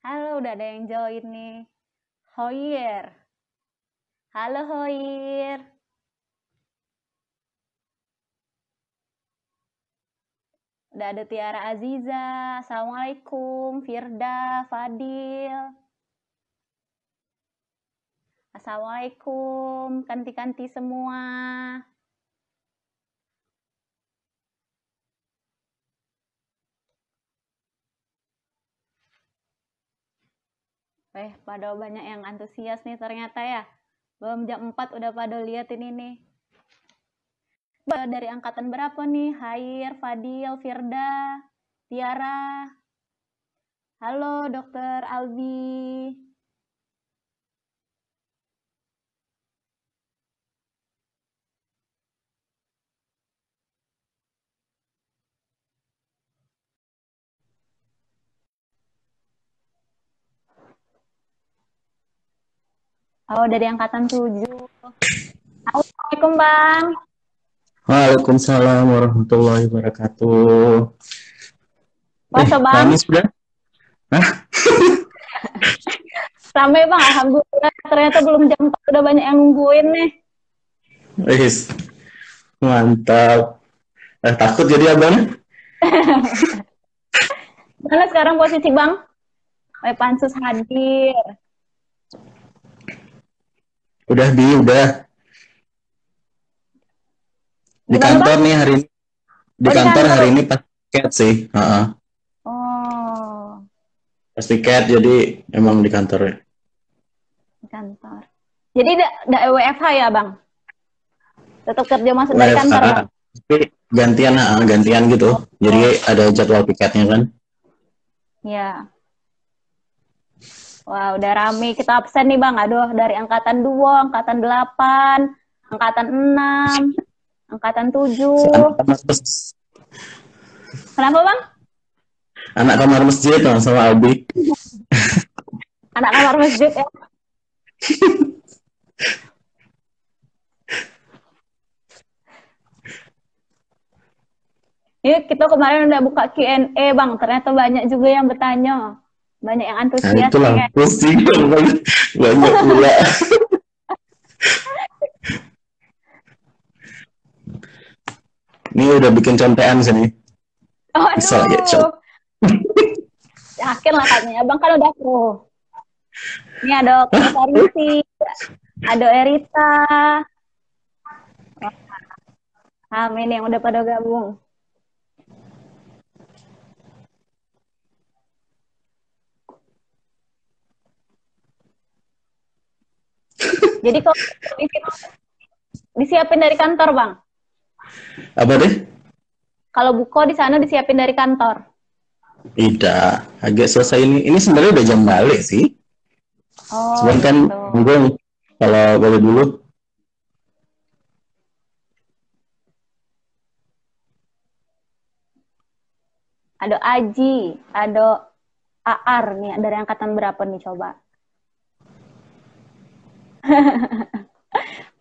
Halo, udah ada yang join nih. Hoyer. Halo Hoyer. Udah ada Tiara Aziza. Assalamualaikum. Firda, Fadil. Assalamualaikum. Kanti-kanti semua. Pada banyak yang antusias nih ternyata ya. Belum jam 4 udah pada lihat ini nih. Dari angkatan berapa nih? Hair, Fadil, Firda, Tiara. Halo Dokter Albi. Oh, dari angkatan 7. Assalamualaikum Bang. Waalaikumsalam warahmatullahi wabarakatuh. Puasa Bang? Rame sudah? Hah? Rame Bang, alhamdulillah. Ternyata belum jam 4 udah banyak yang nungguin nih. Wis, mantap. Takut jadi abang? Mana sekarang posisi Bang? Pansus hadir. Udah. Di Gimana kantor Bang? nih hari ini. Di Oh, di kantor kantor. hari ini pas piket sih. Oh, Pas piket jadi emang di kantor ya. di kantor. Jadi da WFH ya Bang? Tetap kerja masuk dari kantor WFH. Bang? Tapi gantian gitu. Jadi Oh, ada jadwal piketnya kan. ya. Wah, udah rame. Kita absen nih Bang. Aduh, dari angkatan 2, angkatan 8, angkatan 6, angkatan 7. Anak kamar, Kenapa Bang? anak kamar masjid sama Abi. Anak kamar masjid ya. Ini kita kemarin udah buka Q&A Bang, ternyata banyak juga yang bertanya. Banyak yang Nah antusias itulah nih kayak. pusing banyak pula. Ini udah bikin contekan sini. Bisa lagi Waduh, yakin lah katanya. Abang kan udah pro. Ini ada Kak Sarisi, ada Erita. Amin yang udah pada gabung. Jadi kalau disiapin dari kantor Bang. Apa deh? Kalau buko di sana disiapin dari kantor. Tidak, agak selesai ini. Ini sebenarnya udah jam balik sih. Oh Cuman kan gitu. gue kalau balik dulu. Ada Aji, ada Aar nih dari angkatan berapa nih coba?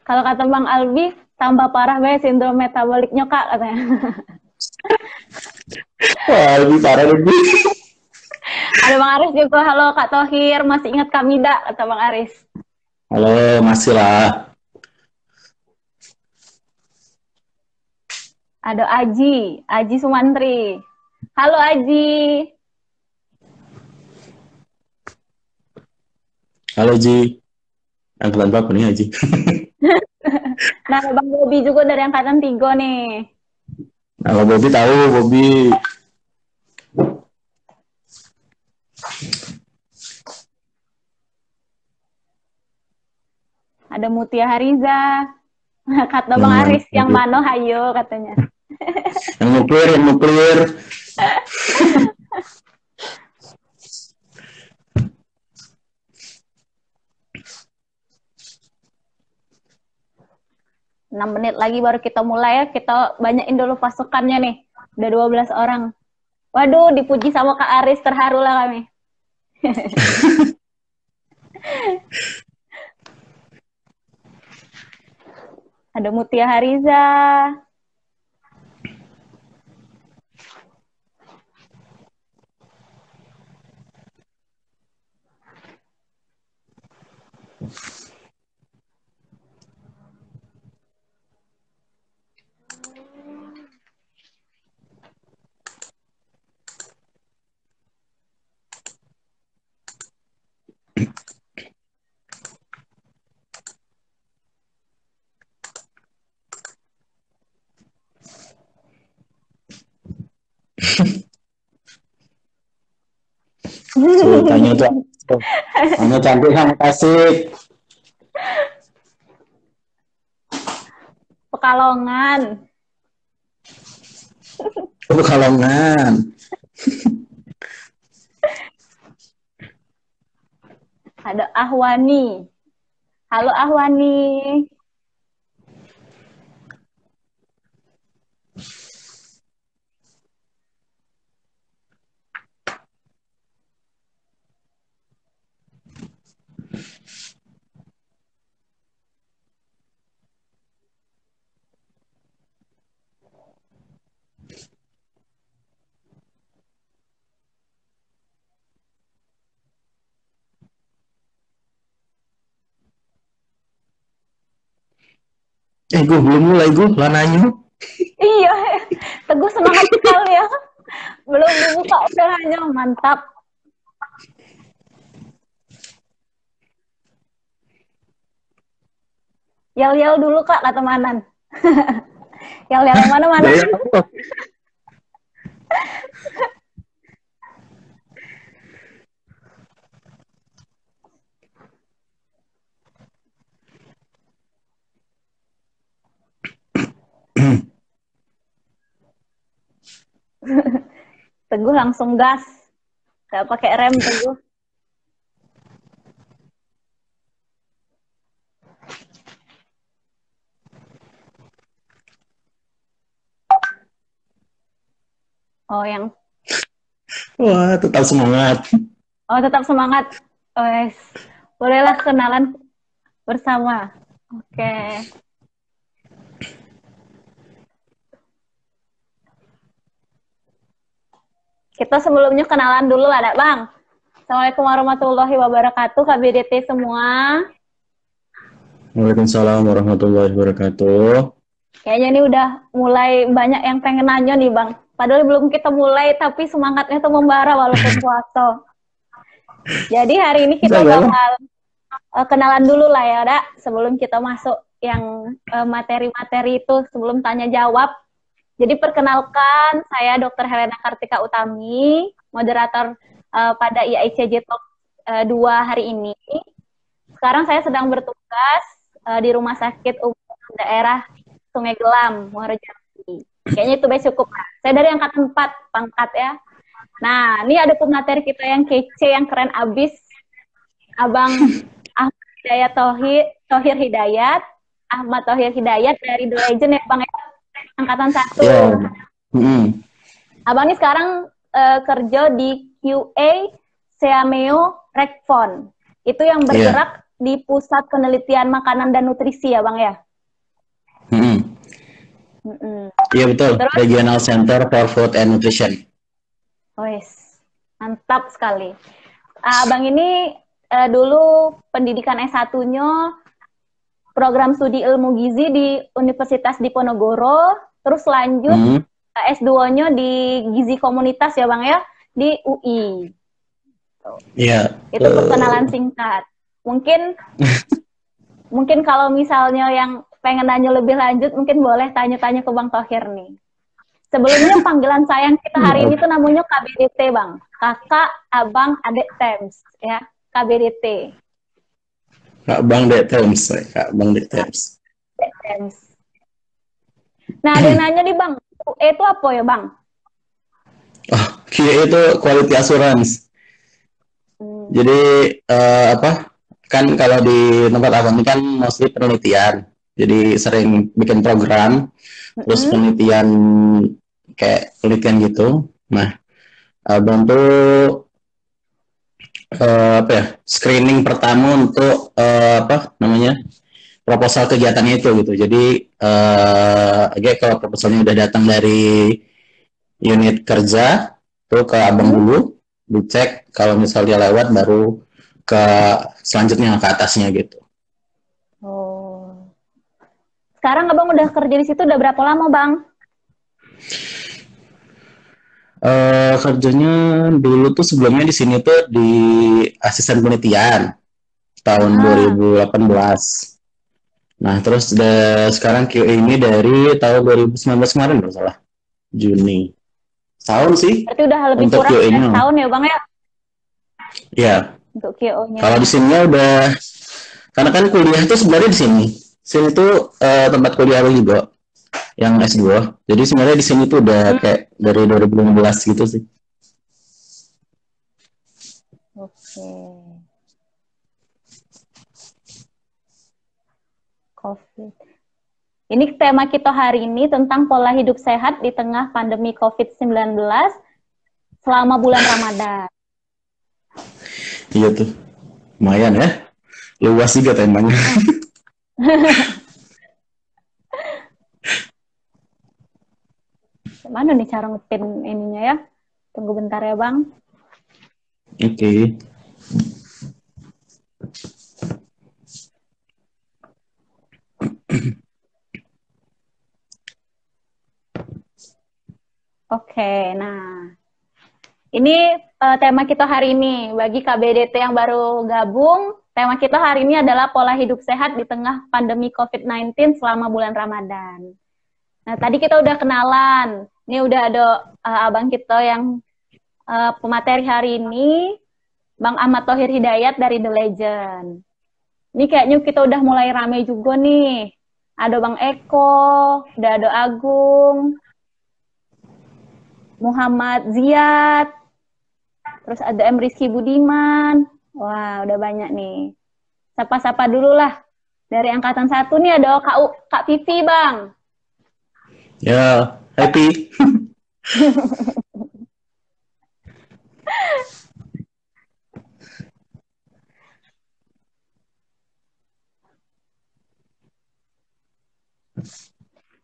Kalau kata Bang Albi, tambah parah banget sindrom metaboliknya Kak katanya. Wah, lebih parah lebih. Ada Bang Aris juga, halo Kak Tohir, masih ingat kami dak? Kata Bang Aris. Halo, masih lah. Ada Aji Sumantri. Halo Aji. Halo Ji. Angkatan berapa nih Haji? Nah, Bang Bobi juga dari angkatan 3 nih. Kalau Bobby tahu, Bobby. Ada Mutia Hariza. Kata Bang Yang, Aris, yang mana hayo katanya. yang nuklir. Enam menit lagi baru kita mulai ya. Kita banyakin dulu pasukannya nih. Udah 12 orang. Waduh, dipuji sama Kak Aris, terharu lah kami. Ada Mutia Hariza. Ceritanya tuh hanya cantik sama kasih. Pekalongan. Pekalongan. Ada Ahwani. Halo Ahwani. Gue belum mulai lah nanya. Iya, Teguh semangat sekali ya. Belum dibuka udah nanya, mantap. Yel-yel dulu Kak, kata Manan. Yel-yel yang mana Manan? Teguh langsung gas. Gak pakai rem Teguh. Oh, yang Wah, tetap semangat. Oh, tetap semangat. Oh, bolehlah kenalan bersama. Oke. Kita sebelumnya kenalan dulu lah, Bang. Assalamualaikum warahmatullahi wabarakatuh, KBDT semua. Waalaikumsalam warahmatullahi wabarakatuh. Kayaknya ini udah mulai banyak yang pengen nanya nih, Bang. Padahal belum kita mulai, tapi semangatnya tuh membara walaupun puasa. Jadi hari ini kita bakal kenalan dulu lah ya, Dak. Sebelum kita masuk yang materi-materi itu, sebelum tanya jawab. Jadi perkenalkan, saya Dr. Helena Kartika Utami, moderator pada IAICJ Talk 2 hari ini. Sekarang saya sedang bertugas di Rumah Sakit Umum Daerah Sungai Gelam, Muaro Jambi. Kayaknya itu baik cukup. Saya dari angkatan 4 pangkat ya. Nah, ini ada pemateri kita yang kece, yang keren abis. Abang Ahmad Hidayat Thohir Hidayat. Ahmad Thohir Hidayat dari The Legend ya Bang ya. Angkatan 1. Yeah. Abang ini sekarang kerja di QA Seameo Rekfon. Itu yang bergerak di Pusat Penelitian Makanan dan Nutrisi ya Bang ya? Iya betul. Terus, Regional Center for Food and Nutrition. Wes, mantap sekali. Abang ini dulu pendidikan S1-nya program studi ilmu gizi di Universitas Diponegoro, terus lanjut S2-nya di gizi komunitas ya Bang ya, di UI. Iya. Itu perkenalan singkat. Mungkin kalau misalnya yang pengen nanya lebih lanjut, mungkin boleh tanya-tanya ke Bang Thohir nih. Sebelumnya panggilan sayang kita hari ini tuh namanya KBDT Bang, Kakak, Abang, Adek Tems ya, KBDT. Kak Bang Dek Tems, Kak Bang Dek Tems. Nah, ada yang nanya nih Bang, QA itu apa ya Bang? Oh, QA itu Quality Assurance. Jadi kan kalau di tempat abang ini kan mostly penelitian. Jadi sering bikin program, terus penelitian kayak penelitian gitu. Nah, abang tuh screening pertama untuk proposal kegiatannya itu gitu. Jadi kalau proposalnya udah datang dari unit kerja tuh ke abang dulu, dicek kalau misalnya lewat baru ke selanjutnya ke atasnya gitu. Oh. Sekarang abang udah kerja di situ udah berapa lama bang? Kerjanya dulu tuh sebelumnya di sini tuh di asisten penelitian tahun Ah, 2018. Nah, terus sekarang QA ini dari tahun 2019 kemarin, nggak salah, Juni. Tahun sih berarti udah lebih untuk kurang QA-nya. setahun ya bang ya Ya, untuk QO-nya. kalau di sini udah, karena kan kuliah itu sebenarnya di sini. Sini tuh tempat kuliah lo juga, yang S2. Jadi sebenarnya di sini tuh udah Hmm, kayak dari 2015 gitu sih. oke. COVID. Ini tema kita hari ini tentang pola hidup sehat di tengah pandemi COVID-19 selama bulan Ramadan. Iya tuh, lumayan ya. Luas juga temanya. Hmm. Mana nih cara ngepin ininya ya? Tunggu bentar ya bang. Oke. Okay. Oke, nah ini tema kita hari ini. Bagi KBDT yang baru gabung, tema kita hari ini adalah pola hidup sehat di tengah pandemi COVID-19 selama bulan Ramadan. Nah, tadi kita udah kenalan. Ini udah ada abang kita yang pemateri hari ini, Bang Ahmad Thohir Hidayat dari The Legend. Ini kayaknya kita udah mulai rame juga nih. Ada Bang Eko, udah ada Agung, Muhammad Ziyad, terus ada M. Rizky Budiman. Wah, udah banyak nih. Sapa-sapa dulu lah. Dari angkatan 1 nih ada Kak Vivi, Bang. Ya, happy.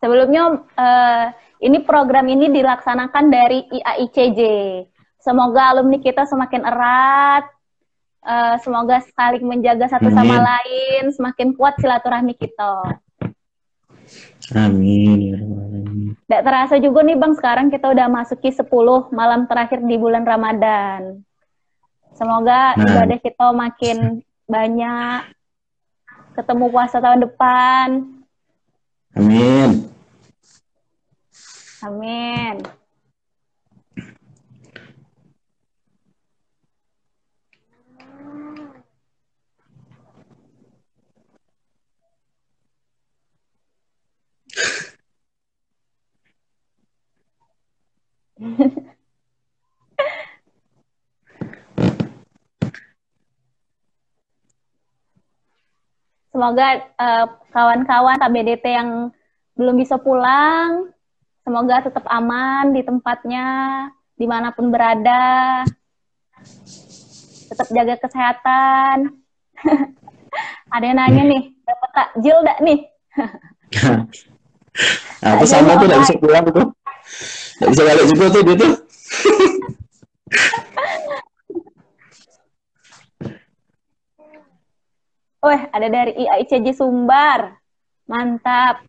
Sebelumnya, ini program ini dilaksanakan dari IAICJ. Semoga alumni kita semakin erat, semoga saling menjaga satu sama Amin. lain, semakin kuat silaturahmi kita. Amin. Ya Rabbal. Tidak terasa juga nih Bang, sekarang kita udah masuki 10 malam terakhir di bulan Ramadan. Semoga Nah, ibadah kita makin banyak, ketemu puasa tahun depan. amin. Amin. Semoga kawan-kawan KBDT yang belum bisa pulang, semoga tetap aman di tempatnya, dimanapun berada, tetap jaga kesehatan. Ada yang nanya nih, dapat takjil gak nih? Aku Takjilnya sama tuh, nggak bisa online. pulang tuh. Nggak bisa balik juga tuh dia tuh. Wah, ada dari IAICJ Sumbar. Mantap.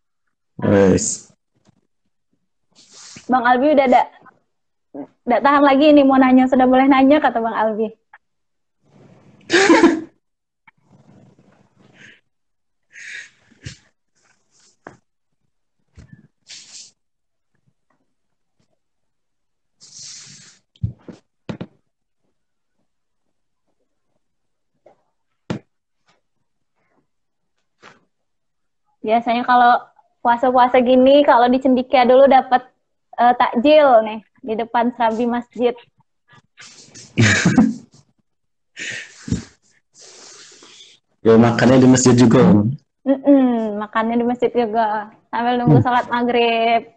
Wes. Bang Albi udah ada tahan lagi nih mau nanya, sudah boleh nanya kata Bang Albi. Biasanya kalau puasa-puasa gini, kalau di Cendikia dulu dapat takjil nih di depan serambi masjid. Ya makannya di masjid juga. Makannya di masjid juga sambil nunggu sholat maghrib.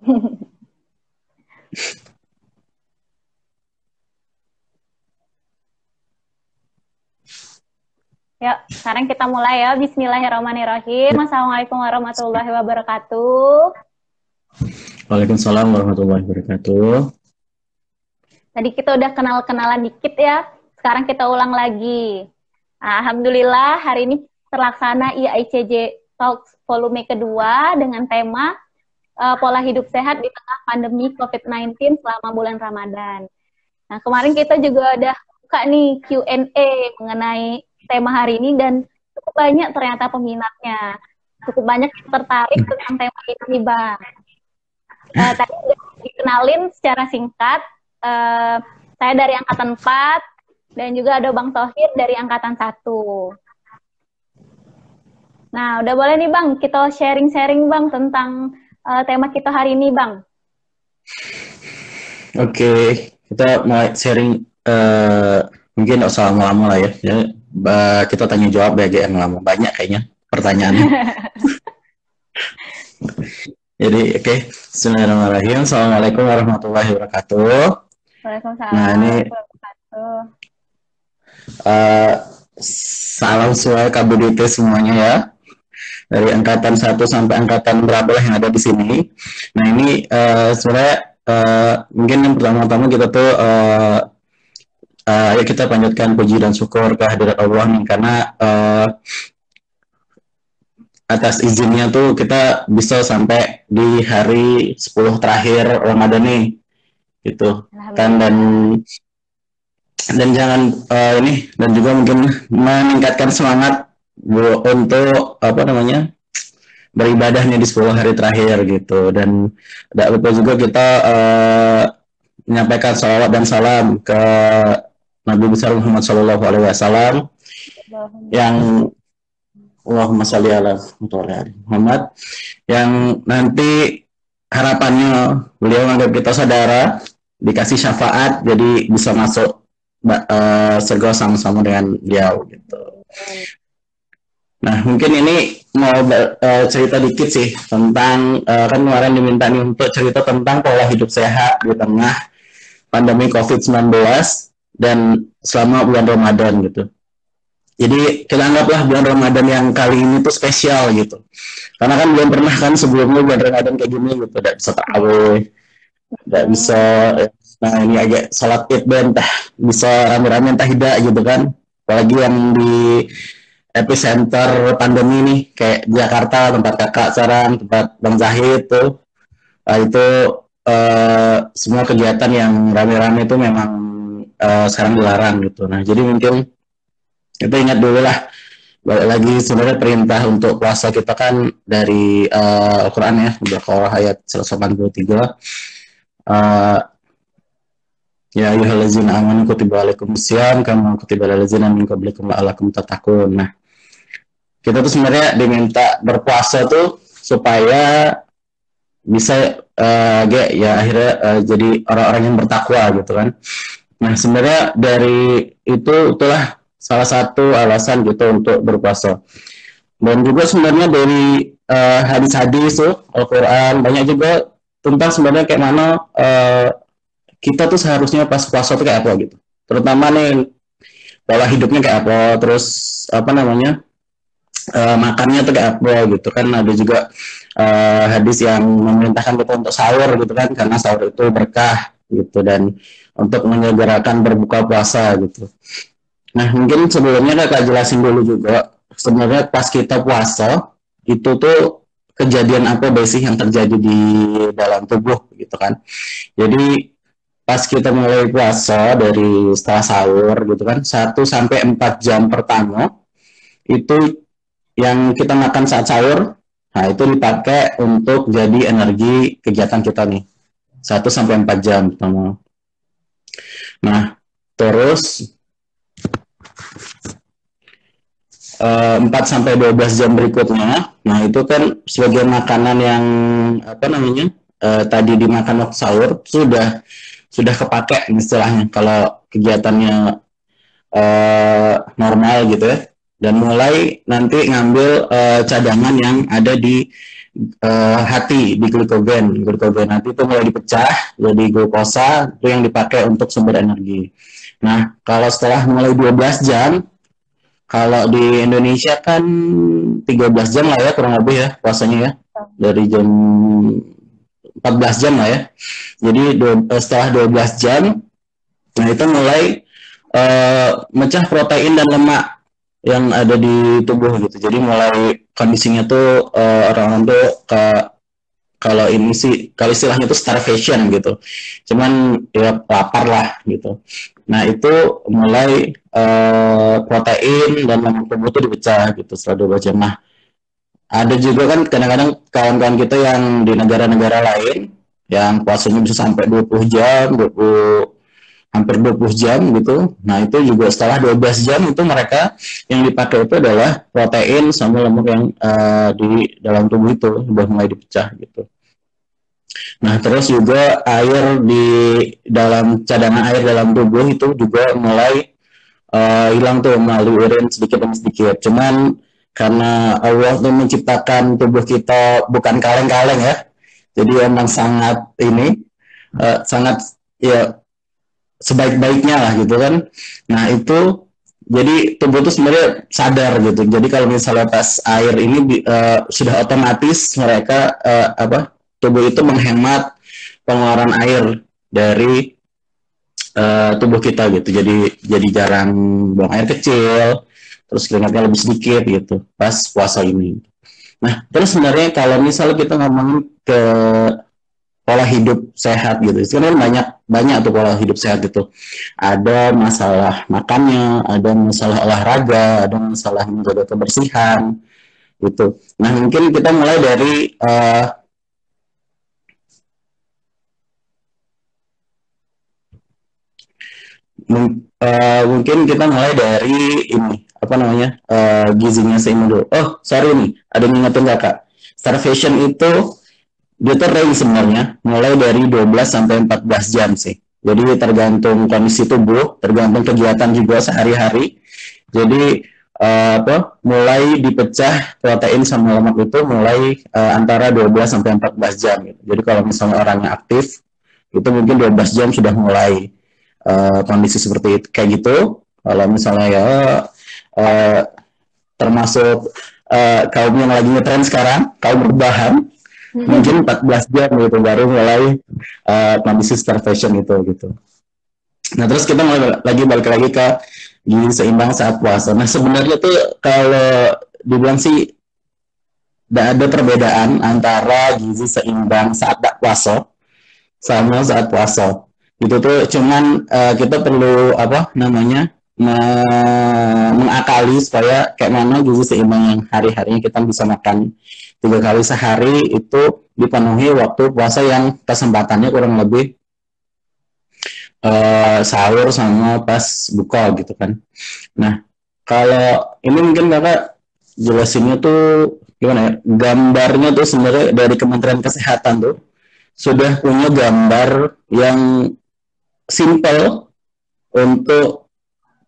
Yuk, sekarang kita mulai ya. Bismillahirrahmanirrahim. Assalamualaikum warahmatullahi wabarakatuh. Waalaikumsalam warahmatullahi wabarakatuh. Tadi kita udah kenal-kenalan dikit ya. Sekarang kita ulang lagi. Alhamdulillah hari ini terlaksana IAICJ Talks volume kedua dengan tema pola hidup sehat di tengah pandemi COVID-19 selama bulan Ramadan. Nah, kemarin kita juga udah buka nih Q&A mengenai tema hari ini dan cukup banyak ternyata peminatnya. Cukup banyak yang tertarik tentang tema ini, Bang. Tadi udah dikenalin secara singkat. Saya dari Angkatan 4 dan juga ada Bang Thohir dari Angkatan 1. Nah, udah boleh nih Bang, kita sharing-sharing Bang tentang tema kita hari ini, Bang. Oke, kita mulai sharing, mungkin nggak usah lama-lama lah ya. Kita tanya jawab ya, yang lama. Banyak kayaknya pertanyaannya. Jadi, oke. Bismillahirrahmanirrahim. Assalamualaikum warahmatullahi wabarakatuh. Waalaikumsalam. Nah, ini salam semua KBDT semuanya ya. Dari Angkatan 1 sampai Angkatan berapa lah yang ada di sini. Nah, ini sebenarnya mungkin yang pertama-tama kita tuh ayo kita panjatkan puji dan syukur kehadirat Allah nih, karena atas izinnya tuh kita bisa sampai di hari 10 terakhir Ramadan nih, gitu kan. Dan jangan ini, dan juga mungkin meningkatkan semangat untuk beribadahnya di 10 hari terakhir gitu. Dan tidak lupa juga kita menyampaikan salawat dan salam ke Nabi besar Muhammad SAW yang Allahumma sholli ala Muhammad, yang nanti harapannya beliau menganggap kita saudara, dikasih syafaat, jadi bisa masuk surga sama-sama dengan beliau gitu. Nah, mungkin ini mau cerita dikit sih tentang kan kemarin diminta nih untuk cerita tentang pola hidup sehat di tengah pandemi COVID-19 dan selama bulan Ramadan gitu. Jadi kita anggaplah bulan Ramadan yang kali ini tuh spesial gitu. Karena kan belum pernah kan sebelumnya bulan Ramadan kayak gini gitu. Tidak bisa tarawih, tidak bisa, nah ini agak salat id dan entah bisa rame-rame entah tidak gitu kan. Apalagi yang di epicenter pandemi nih kayak Jakarta, tempat kakak sekarang, tempat Bang Zahid tuh, itu semua kegiatan yang rame-rame itu memang sekarang dilarang gitu. Nah, jadi mungkin kita ingat dulu lah, balik lagi sebenarnya perintah untuk puasa kita kan dari Al-Quran ya, Baqarah ayat 183. Ya ayyuhallazina amanu kutiba alaikumusiyam kama kutiba alal ladzina min qablikum la'allakum tattaqun. Nah, kita tuh sebenarnya diminta berpuasa tuh supaya bisa ya akhirnya jadi orang-orang yang bertakwa gitu kan. Nah, sebenarnya dari itulah salah satu alasan gitu untuk berpuasa. Dan juga sebenarnya dari hadis-hadis tuh Al-Quran banyak juga tentang sebenarnya kayak mana kita tuh seharusnya pas puasa tuh kayak apa gitu. Terutama nih pola hidupnya kayak apa, terus makannya tuh kayak apa gitu kan. Ada juga hadis yang memerintahkan kita untuk sahur gitu kan, karena sahur itu berkah gitu, dan untuk menyegerakan berbuka puasa gitu. Nah, mungkin sebelumnya Kakak jelasin dulu juga sebenarnya pas kita puasa itu tuh kejadian apa sih yang terjadi di dalam tubuh gitu kan. Jadi pas kita mulai puasa dari setelah sahur gitu kan, 1 sampai 4 jam pertama itu yang kita makan saat sahur, nah itu dipakai untuk jadi energi kegiatan kita nih, 1 sampai 4 jam pertama. Nah, terus 4 sampai 12 jam berikutnya, nah itu kan sebagai makanan yang tadi dimakan waktu sahur sudah kepake istilahnya kalau kegiatannya normal gitu ya, dan mulai nanti ngambil cadangan yang ada di hati di glikogen. Glikogen hati itu mulai dipecah jadi glukosa, itu yang dipakai untuk sumber energi. Nah, kalau setelah mulai 12 jam, kalau di Indonesia kan 13 jam lah ya kurang lebih ya puasanya ya. Dari jam 14 jam lah ya. Jadi setelah 12 jam, nah itu mulai mecah protein dan lemak yang ada di tubuh gitu. Jadi mulai kondisinya tuh orang-orang tuh kalau ini sih, kalau istilahnya itu starvation gitu. Cuman ya lapar lah gitu. Nah itu mulai protein dan lemak tubuh itu dipecah gitu setelah 12 jam. Nah ada juga kan kadang-kadang kawan-kawan kita yang di negara-negara lain yang puasanya bisa sampai 20 jam, hampir 20 jam gitu. Nah itu juga setelah 12 jam itu mereka yang dipakai itu adalah protein sama lemak yang di dalam tubuh itu sudah mulai dipecah gitu. Nah terus juga air di dalam cadangan air dalam tubuh itu juga mulai hilang tuh melalui urin sedikit demi sedikit. Cuman karena Allah tuh menciptakan tubuh kita bukan kaleng-kaleng ya, jadi emang sangat ini sangat ya sebaik-baiknya lah gitu kan. Nah itu jadi tubuh itu sebenarnya sadar gitu. Jadi kalau misalnya pas air ini sudah otomatis mereka tubuh itu menghemat pengeluaran air dari tubuh kita gitu. Jadi jarang buang air kecil, terus keringatnya lebih sedikit gitu pas puasa ini. Nah terus sebenarnya kalau misalnya kita ngomongin ke pola hidup sehat gitu, sebenarnya banyak tuh pola hidup sehat gitu. Ada masalah makannya, ada masalah olahraga, ada masalah menjaga kebersihan gitu. Nah mungkin kita mulai dari mungkin kita mulai dari ini apa namanya gizinya seimbang dulu. Oh sorry nih, ada yang ngingetin kakak. Starvation itu dia tuh range sebenarnya mulai dari 12 sampai 14 jam sih. Jadi tergantung kondisi tubuh, tergantung kegiatan juga sehari-hari. Jadi mulai dipecah protein sama lemak itu mulai antara 12 sampai 14 jam gitu. Jadi kalau misalnya orangnya aktif itu mungkin 12 jam sudah mulai kondisi seperti itu kayak gitu. Kalau misalnya ya termasuk kaum yang lagi ngetren sekarang, kaum berbahan mungkin 14 jam gitu baru mulai kondisi starvation itu gitu. Nah terus kita mulai balik lagi ke gizi seimbang saat puasa. Nah sebenarnya tuh kalau dibilang sih tidak ada perbedaan antara gizi seimbang saat tak puasa sama saat puasa. Itu tuh cuman kita perlu apa namanya mengakali supaya kayak mana gizi seimbang yang hari-harinya kita bisa makan 3 kali sehari itu dipenuhi waktu puasa yang kesempatannya kurang lebih sahur sama pas buka gitu kan. Nah kalau ini mungkin kakak jelasinnya tuh gimana ya, gambarnya tuh sebenarnya dari Kementerian Kesehatan tuh sudah punya gambar yang simple untuk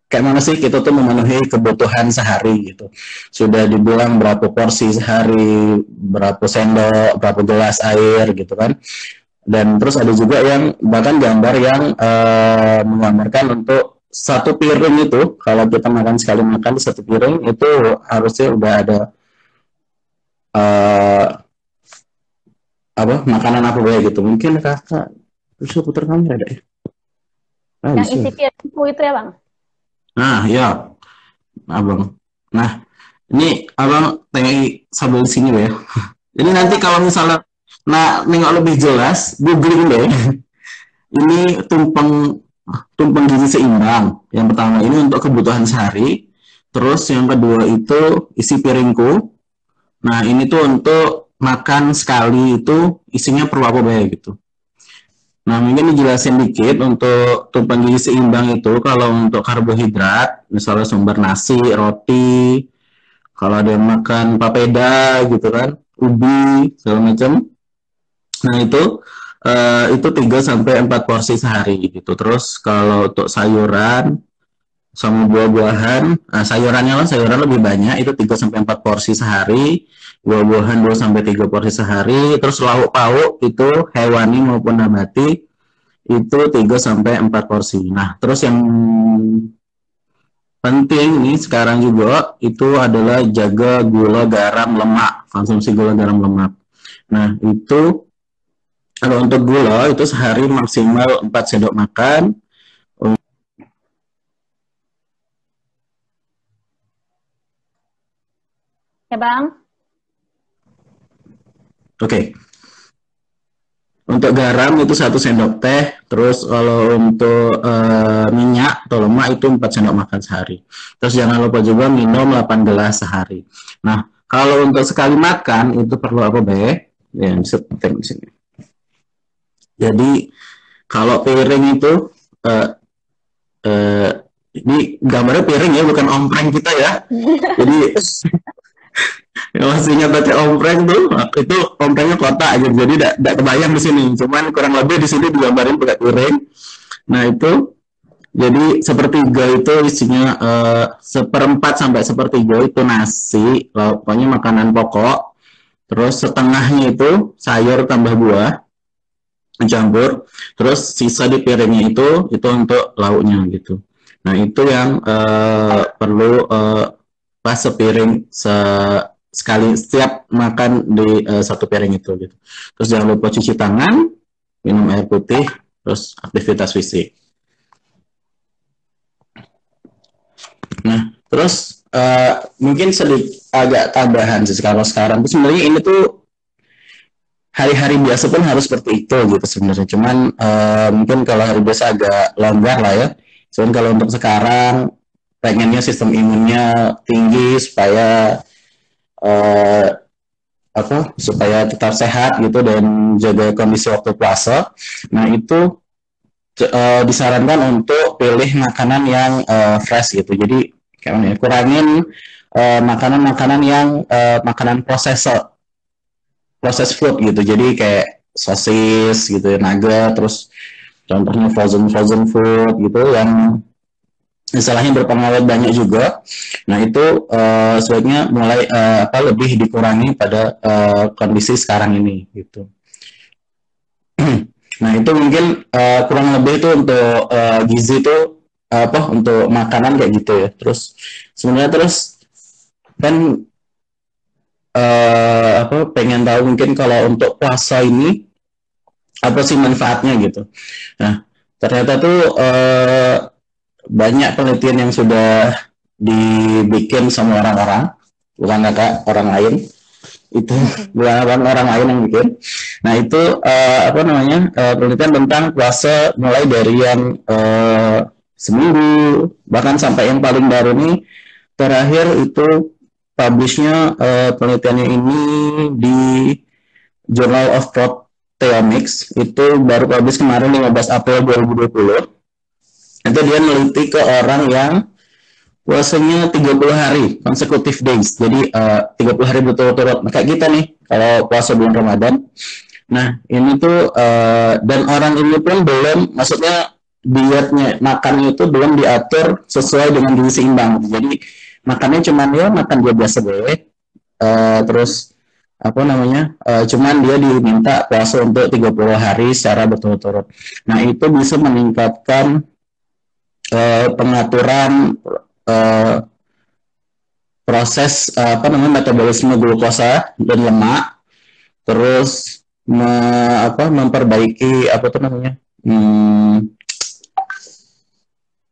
kayak mana sih kita tuh memenuhi kebutuhan sehari gitu. Sudah dibilang berapa porsi sehari, berapa sendok, berapa gelas air gitu kan. Dan terus ada juga yang bahkan gambar yang menggambarkan untuk satu piring itu kalau kita makan sekali makan di satu piring itu harusnya udah ada makanan apa ya gitu. Mungkin kakak bisa putar kamera deh. Yang isi piringku itu ya bang? Nah ya abang. Nah ini abang tengok sambil di sini ya. Ini nanti kalau misalnya nengok lebih jelas googling deh. Ini tumpeng gizi seimbang. Yang pertama ini untuk kebutuhan sehari. Terus yang kedua itu isi piringku. Nah ini tuh untuk makan sekali itu isinya perlu apa ya gitu. Nah mungkin dijelasin dikit untuk tumpeng gizi seimbang itu kalau untuk karbohidrat misalnya sumber nasi, roti, kalau ada yang makan papeda gitu kan, ubi segala macam. Nah itu 3-4 porsi sehari gitu. Terus kalau untuk sayuran sama buah-buahan, sayuran lebih banyak itu 3-4 porsi sehari. buah-buahan 2 sampai 3 porsi sehari, terus lauk pauk itu hewani maupun nabati itu 3 sampai 4 porsi. Nah, terus yang penting nih sekarang juga itu adalah jaga gula, garam, lemak, konsumsi gula, garam, lemak. Nah, itu kalau untuk gula itu sehari maksimal 4 sendok makan. Ya, Bang. Oke. Untuk garam itu 1 sendok teh, terus kalau untuk minyak atau lemak itu 4 sendok makan sehari. Terus jangan lupa juga minum 8 gelas sehari. Nah, kalau untuk sekali makan itu perlu apa, Be? Ya, di sini. Jadi kalau piring itu ini gambarnya piring ya, bukan ompreng kita ya. Jadi maksudnya baca ompreng tuh, itu omprengnya kotak aja, jadi tidak kebayang di sini. Cuman kurang lebih di sini digambarin pakai piring. Nah itu, jadi sepertiga itu isinya seperempat sampai sepertiga itu nasi, pokoknya makanan pokok. Terus setengahnya itu sayur tambah buah mencampur. Terus sisa di piringnya itu untuk lauknya gitu. Nah itu yang perlu pas sepiring sekali setiap makan di satu piring itu gitu. Terus jangan lupa cuci tangan, minum air putih, terus aktivitas fisik. Nah, terus mungkin sedikit agak tambahan sih kalau sekarang. Sebenarnya ini tuh hari-hari biasa pun harus seperti itu gitu sebenarnya. Cuman mungkin kalau hari biasa agak longgar lah ya. Cuman kalau untuk sekarang pengennya sistem imunnya tinggi supaya supaya tetap sehat gitu dan jaga kondisi waktu puasa. Nah itu disarankan untuk pilih makanan yang fresh gitu. Jadi kayak kurangin makanan-makanan yang makanan proses food gitu. Jadi kayak sosis gitu, nugget, terus contohnya frozen food gitu yang istilahnya berpengawet banyak juga. Nah itu sebaiknya mulai lebih dikurangi pada kondisi sekarang ini gitu. Nah itu mungkin kurang lebih itu untuk gizi itu untuk makanan kayak gitu ya. Terus sebenarnya kan pengen tahu mungkin kalau untuk puasa ini apa sih manfaatnya gitu. Nah ternyata tuh banyak penelitian yang sudah dibikin sama orang-orang, bukan orang lain, itu bukan orang lain yang bikin. Nah itu penelitian tentang puasa mulai dari yang seminggu bahkan sampai yang paling baru nih terakhir itu publishnya penelitiannya ini di Journal of Proteomics, itu baru publish kemarin 15 April 2020. Itu dia neliti ke orang yang puasanya 30 hari consecutive days. Jadi 30 hari berturut-turut. Kayak kita nih kalau puasa bulan Ramadan. Nah, ini tuh dan orang ini pun belum, maksudnya dietnya, makannya itu belum diatur sesuai dengan gizi seimbang. Jadi makannya cuman ya makan dia biasa boleh. Terus cuman dia diminta puasa untuk 30 hari secara berturut-turut. Nah, itu bisa meningkatkan pengaturan proses metabolisme glukosa dan lemak, terus memperbaiki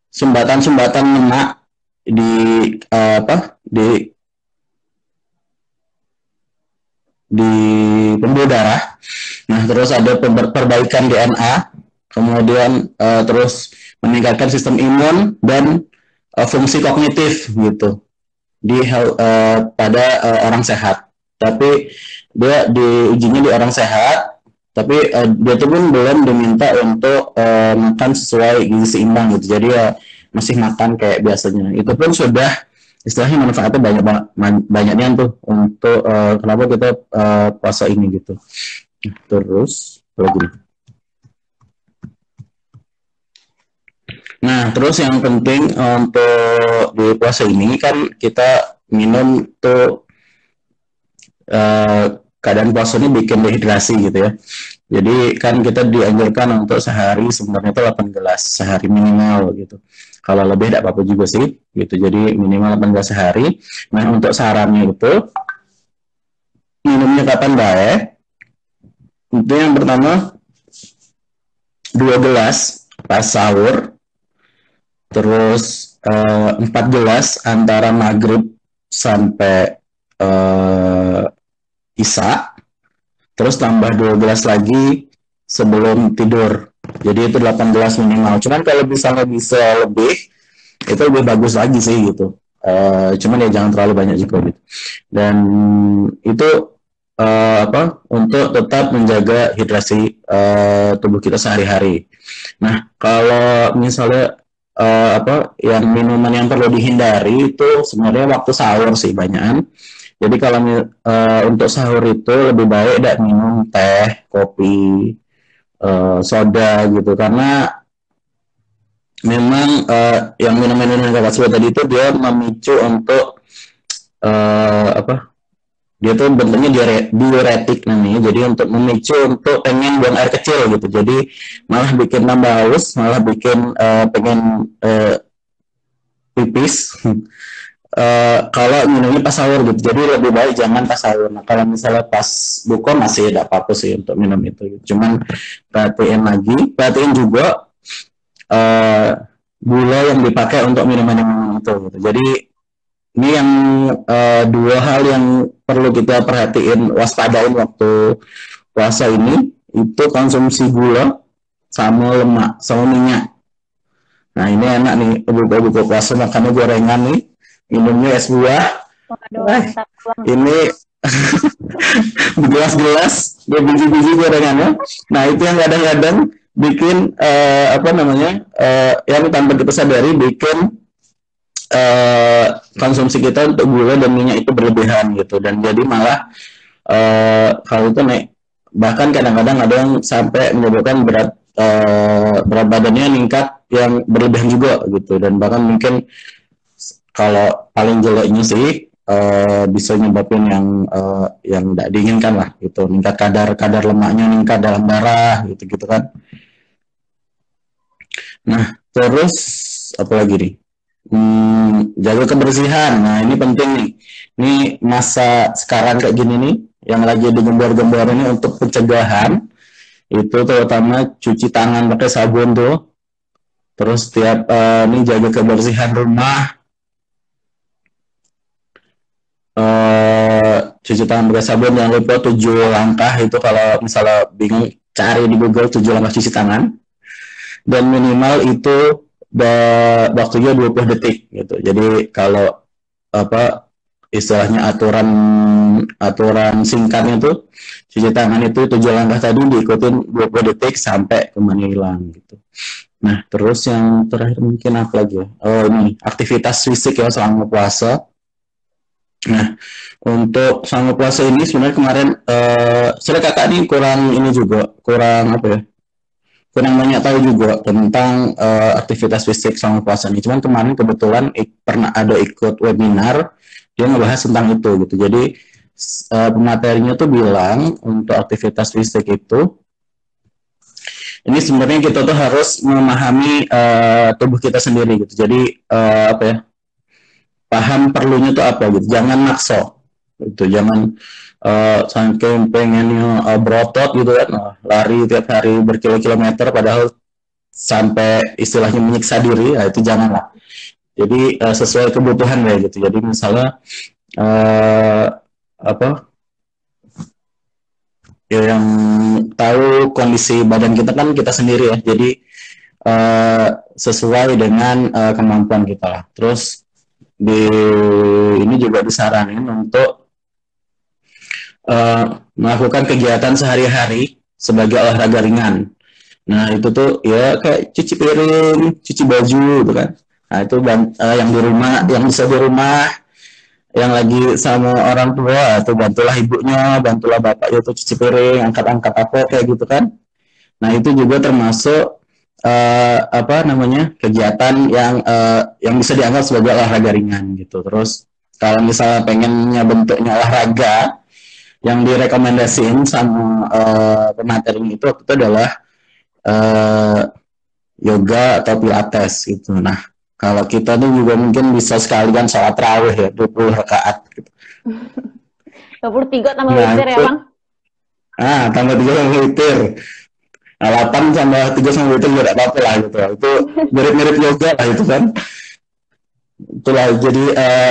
sumbatan-sumbatan lemak di pembuluh darah. Nah, terus ada perbaikan DNA, kemudian terus meningkatkan sistem imun dan fungsi kognitif gitu pada orang sehat. Tapi dia diujinya di orang sehat, tapi dia tuh pun belum diminta untuk makan sesuai gizi seimbang gitu. Jadi ya masih makan kayak biasanya. Itu pun sudah istilahnya manfaatnya banyaknya tuh untuk kenapa kita puasa ini gitu. Terus nah, terus yang penting untuk di puasa ini kan kita minum tuh keadaan puasa ini bikin dehidrasi gitu ya. Jadi kan kita dianjurkan untuk sehari sebenarnya itu 8 gelas sehari minimal gitu. Kalau lebih tidak apa-apa juga sih gitu. Jadi minimal 8 gelas sehari. Nah untuk sarannya itu minumnya kapan baik? Itu yang pertama 2 gelas pas sahur, terus 4 gelas antara maghrib sampai isya, terus tambah 2 gelas lagi sebelum tidur. Jadi itu 18 gelas minimal. Cuman kalau misalnya bisa lebih, itu lebih bagus lagi sih gitu. Cuman ya jangan terlalu banyak juga gitu. Dan itu untuk tetap menjaga hidrasi tubuh kita sehari-hari. Nah, kalau misalnya yang minuman yang perlu dihindari itu sebenarnya waktu sahur sih banyakan. Jadi kalau untuk sahur itu lebih baik tidak minum teh, kopi, soda gitu karena memang yang minum-minum yang kakak sebut tadi itu dia memicu untuk dia tuh bentuknya diuretik namanya. Jadi untuk memicu untuk pengen buang air kecil gitu. Jadi malah bikin tambah haus, malah bikin pengen pipis. Kalau minumnya pas sahur gitu, jadi lebih baik jangan pas sahur. Nah, kalau misalnya pas buka masih tidak apa-apa sih untuk minum itu. Gitu. Cuman perhatiin juga gula yang dipakai untuk minuman itu. Gitu. Jadi ini yang dua hal yang perlu kita perhatiin, waspadain waktu puasa ini itu konsumsi gula sama lemak sama minyak. Nah ini enak nih buka puasa makannya gorengan nih. Minumnya es buah. Ini gelas-gelas biji-biji gorengannya. Nah itu yang kadang-kadang bikin yang tanpa kita sadari bikin konsumsi kita untuk gula dan minyak itu berlebihan gitu, dan jadi malah kalau itu naik, bahkan kadang-kadang ada yang sampai menyebabkan berat badannya meningkat yang berlebihan juga gitu, dan bahkan mungkin kalau paling jeleknya sih bisa nyebabin yang tidak diinginkan lah gitu, meningkat kadar lemaknya, meningkat dalam darah gitu kan. Nah terus apa lagi nih, jaga kebersihan. Nah ini penting nih, ini masa sekarang kayak gini nih yang lagi digembar-gembar ini untuk pencegahan itu, terutama cuci tangan pakai sabun tuh. Terus tiap ini jaga kebersihan rumah, cuci tangan pakai sabun, jangan lupa 7 langkah itu, kalau misalnya bingung cari di Google 7 langkah cuci tangan, dan minimal itu waktunya 20 detik gitu. Jadi kalau istilahnya aturan singkatnya tuh cuci tangan itu 7 langkah tadi diikutin 20 detik sampai kemana hilang gitu. Nah terus yang terakhir mungkin apa lagi ya? Ini aktivitas fisik ya selama puasa. Nah untuk selama puasa ini sebenarnya kemarin saya kakak ini kurang banyak tahu juga tentang aktivitas fisik selama puasa ini. Cuman kemarin kebetulan pernah ada ikut webinar, dia ngebahas tentang itu gitu. Jadi pematerinya tuh bilang untuk aktivitas fisik itu, ini sebenarnya kita tuh harus memahami tubuh kita sendiri gitu. Jadi paham perlunya tuh apa gitu. Jangan makso gitu. Jangan saking pengennya berotot gitu kan, lari tiap hari berkilo-kilometer padahal sampai istilahnya menyiksa diri, itu janganlah. Jadi sesuai kebutuhan ya gitu. Jadi misalnya yang tahu kondisi badan kita kan kita sendiri ya. Jadi sesuai dengan kemampuan kita lah. Terus ini juga disaranin untuk melakukan kegiatan sehari-hari sebagai olahraga ringan. Nah itu tuh ya kayak cuci piring, cuci baju gitu kan. Nah itu yang di rumah, yang bisa di rumah, yang lagi sama orang tua, atau bantulah ibunya, bantulah bapaknya tuh cuci piring, angkat-angkat apa kayak gitu kan. Nah itu juga termasuk kegiatan yang bisa dianggap sebagai olahraga ringan gitu. Terus kalau misalnya pengennya bentuknya olahraga, yang direkomendasiin sama pemateri itu waktu itu adalah yoga atau pilates gitu. Nah, kalau kita tuh juga mungkin bisa sekalian sholat tarawih ya, 20 rakaat gitu. 23 tambah witir ya, Bang? Tambah 3 tambah witir. Nah, 8 tambah 3 sama witir tidak apa-apa lah gitu. Itu mirip-mirip yoga lah itu kan. Itulah jadi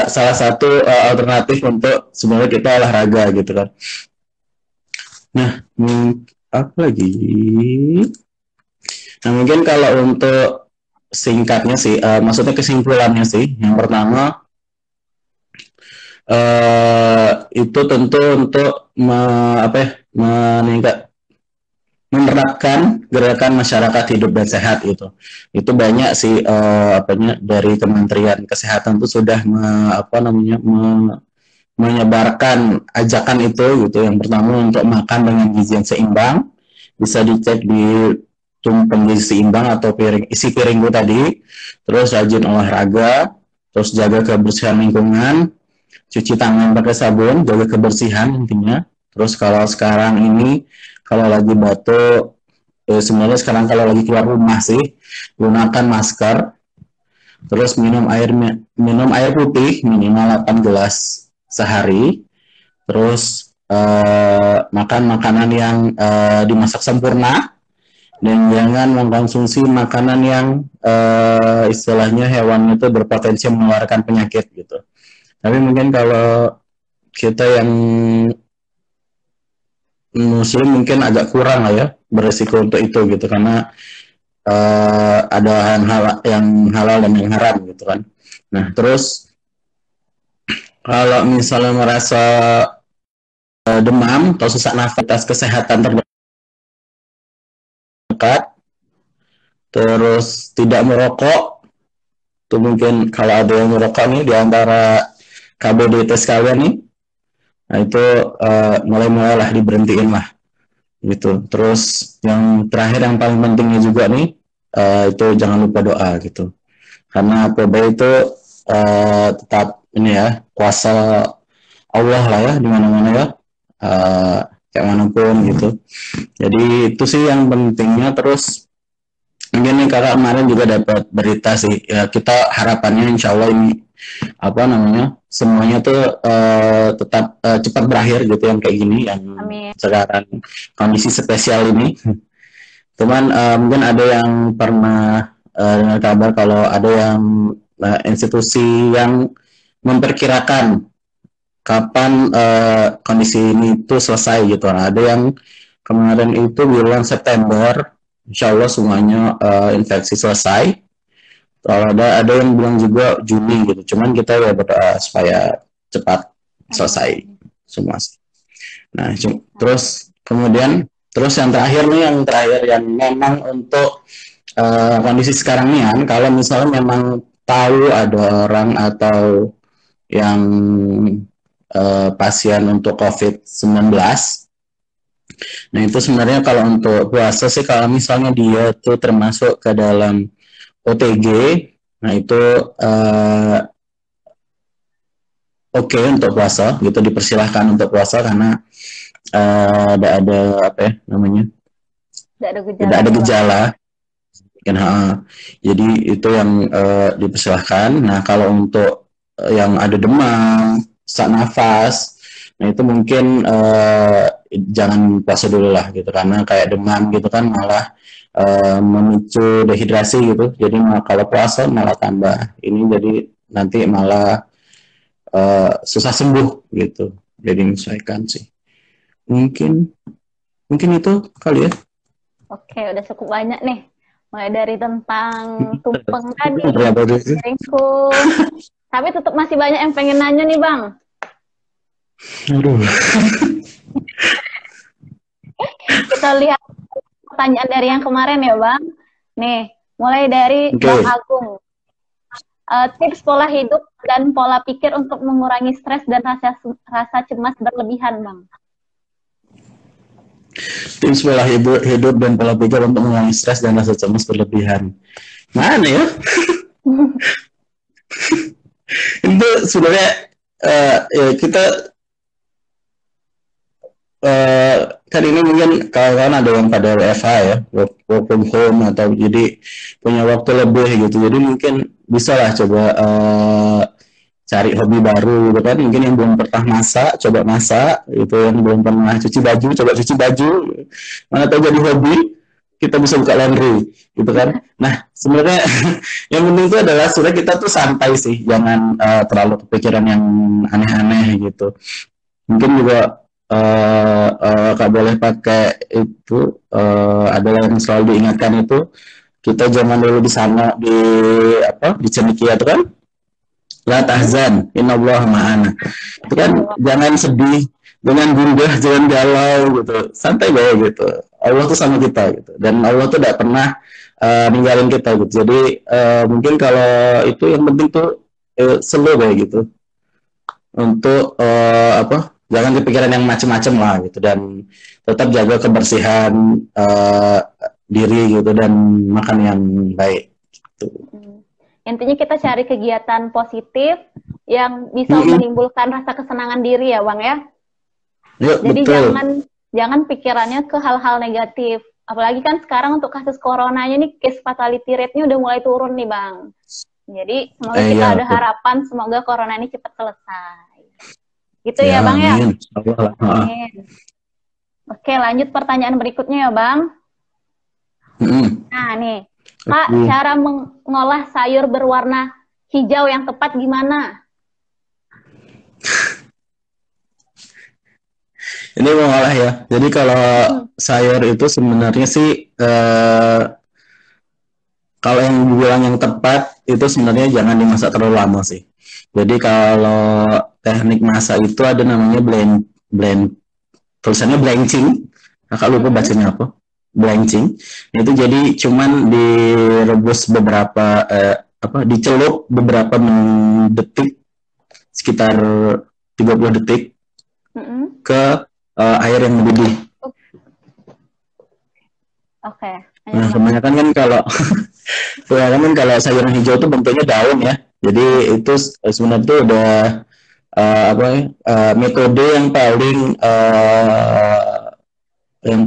salah satu alternatif untuk sebenarnya kita olahraga gitu kan. Nah, apa lagi? Nah, mungkin kalau untuk singkatnya sih, maksudnya kesimpulannya sih, yang pertama itu tentu untuk menerapkan gerakan masyarakat hidup dan sehat itu. Itu banyak sih dari Kementerian Kesehatan itu sudah menyebarkan ajakan itu gitu. Yang pertama untuk makan dengan gizi yang seimbang, bisa dicek di tumpeng gizi seimbang atau isi piringku tadi. Terus rajin olahraga, terus jaga kebersihan lingkungan, cuci tangan pakai sabun, jaga kebersihan intinya. Terus kalau sekarang ini kalau lagi batuk, sebenarnya sekarang kalau lagi keluar rumah sih gunakan masker. Terus minum air putih minimal 8 gelas sehari. Terus makan makanan yang dimasak sempurna, dan jangan mengkonsumsi makanan yang istilahnya hewan itu berpotensi mengeluarkan penyakit gitu. Tapi mungkin kalau kita yang muslim mungkin agak kurang lah ya beresiko untuk itu gitu, karena ada yang halal dan yang haram gitu kan. Nah, terus kalau misalnya merasa demam atau sesak nafas, kesehatan terdekat, terus tidak merokok. Itu mungkin kalau ada yang merokok nih di antara KBDT sekalian nih, nah itu mulai-mulailah diberhentiin lah gitu. Terus yang terakhir yang paling pentingnya juga nih, itu jangan lupa doa gitu, karena PB itu tetap ini ya, kuasa Allah lah ya di mana-mana ya, kayak manapun gitu. Jadi itu sih yang pentingnya. Terus mungkin nih kakak kemarin juga dapat berita sih ya, kita harapannya insya Allah ini semuanya tuh tetap cepat berakhir gitu, yang kayak gini, yang Amin. Sekarang kondisi spesial ini. Cuman mungkin ada yang pernah dengar kabar kalau ada yang institusi yang memperkirakan kapan kondisi ini tuh selesai gitu. Nah, ada yang kemarin itu bilang September, insya Allah semuanya infeksi selesai. Kalau ada yang bilang juga Juni gitu. Cuman kita ya berdoa supaya cepat selesai semua. Nah, terus kemudian yang terakhir yang memang untuk kondisi sekarang nih kan, kalau misalnya memang tahu ada orang atau yang pasien untuk COVID-19, nah itu sebenarnya kalau untuk puasa sih, kalau misalnya dia tuh termasuk ke dalam OTG, nah itu oke untuk puasa gitu, dipersilahkan untuk puasa karena tidak ada gejala. Jadi itu yang dipersilahkan. Nah, kalau untuk yang ada demam, sesak nafas, nah itu mungkin jangan puasa dulu lah gitu, karena kayak demam gitu kan malah memicu dehidrasi gitu. Jadi kalau puasa malah tambah ini, jadi nanti malah susah sembuh gitu. Jadi menyesuaikan sih. Mungkin itu kali ya. Oke, udah cukup banyak nih. Mulai dari tentang tumpeng tadi, ringkung. Tapi tetap masih banyak yang pengen nanya nih, Bang. Aduh. Kita lihat pertanyaan dari yang kemarin ya, Bang. Nih, mulai dari Bang Agung. Tips pola hidup dan pola pikir untuk mengurangi stres dan rasa cemas berlebihan, Bang. Tips pola hidup dan pola pikir untuk mengurangi stres dan rasa cemas berlebihan. Mana ya? Itu sebenarnya ya kita kan ini mungkin kawan-kawan ada yang pada WFH ya, work from home, atau jadi punya waktu lebih gitu. Jadi mungkin bisa lah coba cari hobi baru gitu kan. Mungkin yang belum pernah masak, coba masak. Itu yang belum pernah cuci baju, coba cuci baju. Mana tahu jadi hobi, kita bisa buka laundry gitu kan. Nah sebenarnya yang penting itu adalah sebenarnya kita tuh santai sih, jangan terlalu kepikiran yang aneh-aneh gitu. Mungkin juga Kak boleh pakai itu adalah yang selalu diingatkan itu, kita jangan dulu di sana di apa di cendekia itu kan, la tahzan innallaha ma'ana, itu kan jangan sedih, jangan gundah, jangan galau gitu, santai bae gitu. Allah tuh sama kita gitu, dan Allah tuh tidak pernah ninggalin kita gitu. Jadi mungkin kalau itu yang penting tuh slow bae gitu, untuk apa, jangan kepikiran yang macam-macam lah gitu, dan tetap jaga kebersihan diri gitu, dan makan yang baik gitu. Intinya kita cari kegiatan positif yang bisa menimbulkan rasa kesenangan diri ya Bang ya. Yuk, jadi betul. jangan pikirannya ke hal-hal negatif. Apalagi kan sekarang untuk kasus coronanya nih, case fatality rate-nya udah mulai turun nih Bang. Jadi semoga kita ada harapan, semoga corona ini cepat selesai. Gitu ya Bang ya? Amin. Oke, lanjut pertanyaan berikutnya ya Bang. Nah nih, Kak, cara mengolah sayur berwarna hijau yang tepat gimana? Ini mengolah ya. Jadi kalau sayur itu sebenarnya sih kalau yang dibilang yang tepat itu sebenarnya jangan dimasak terlalu lama sih. Jadi kalau teknik masak itu ada namanya tulisannya blanching. Kakak lupa bacanya apa? Blanching. Itu jadi cuman direbus beberapa dicelup beberapa detik, sekitar 30 detik ke air yang mendidih. Oke. Nah, kebanyakan kan kalau sayuran hijau itu bentuknya daun ya. Jadi itu sebenarnya itu udah metode yang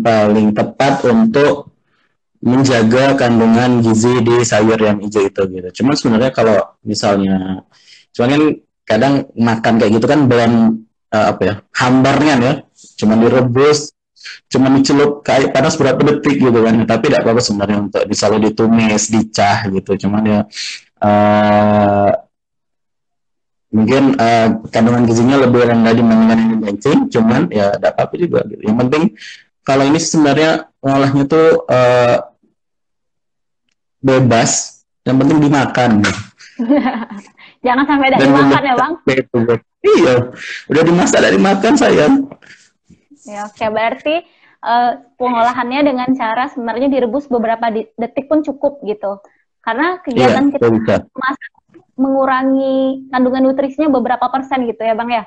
paling tepat untuk menjaga kandungan gizi di sayur yang hijau itu gitu. Cuma sebenarnya kalau misalnya, kan kadang makan kayak gitu kan belum hambarnya ya, cuma direbus, cuma dicelup ke air panas berapa detik gitu kan, tapi tidak apa-apa sebenarnya untuk misalnya ditumis, dicah gitu. Cuman ya mungkin kandungan gizinya lebih rendah dibandingkan yang blanching, cuman ya tidak apa-apa juga gitu. Yang penting kalau ini sebenarnya ngolahnya tuh bebas, yang penting dimakan. Jangan sampai tidak dimakan ya Bang. Iya, udah dimasak dari makan sayang. Ya, oke, berarti pengolahannya dengan cara sebenarnya direbus beberapa detik pun cukup gitu. Karena kegiatan kita masak mengurangi kandungan nutrisinya beberapa persen gitu ya Bang ya?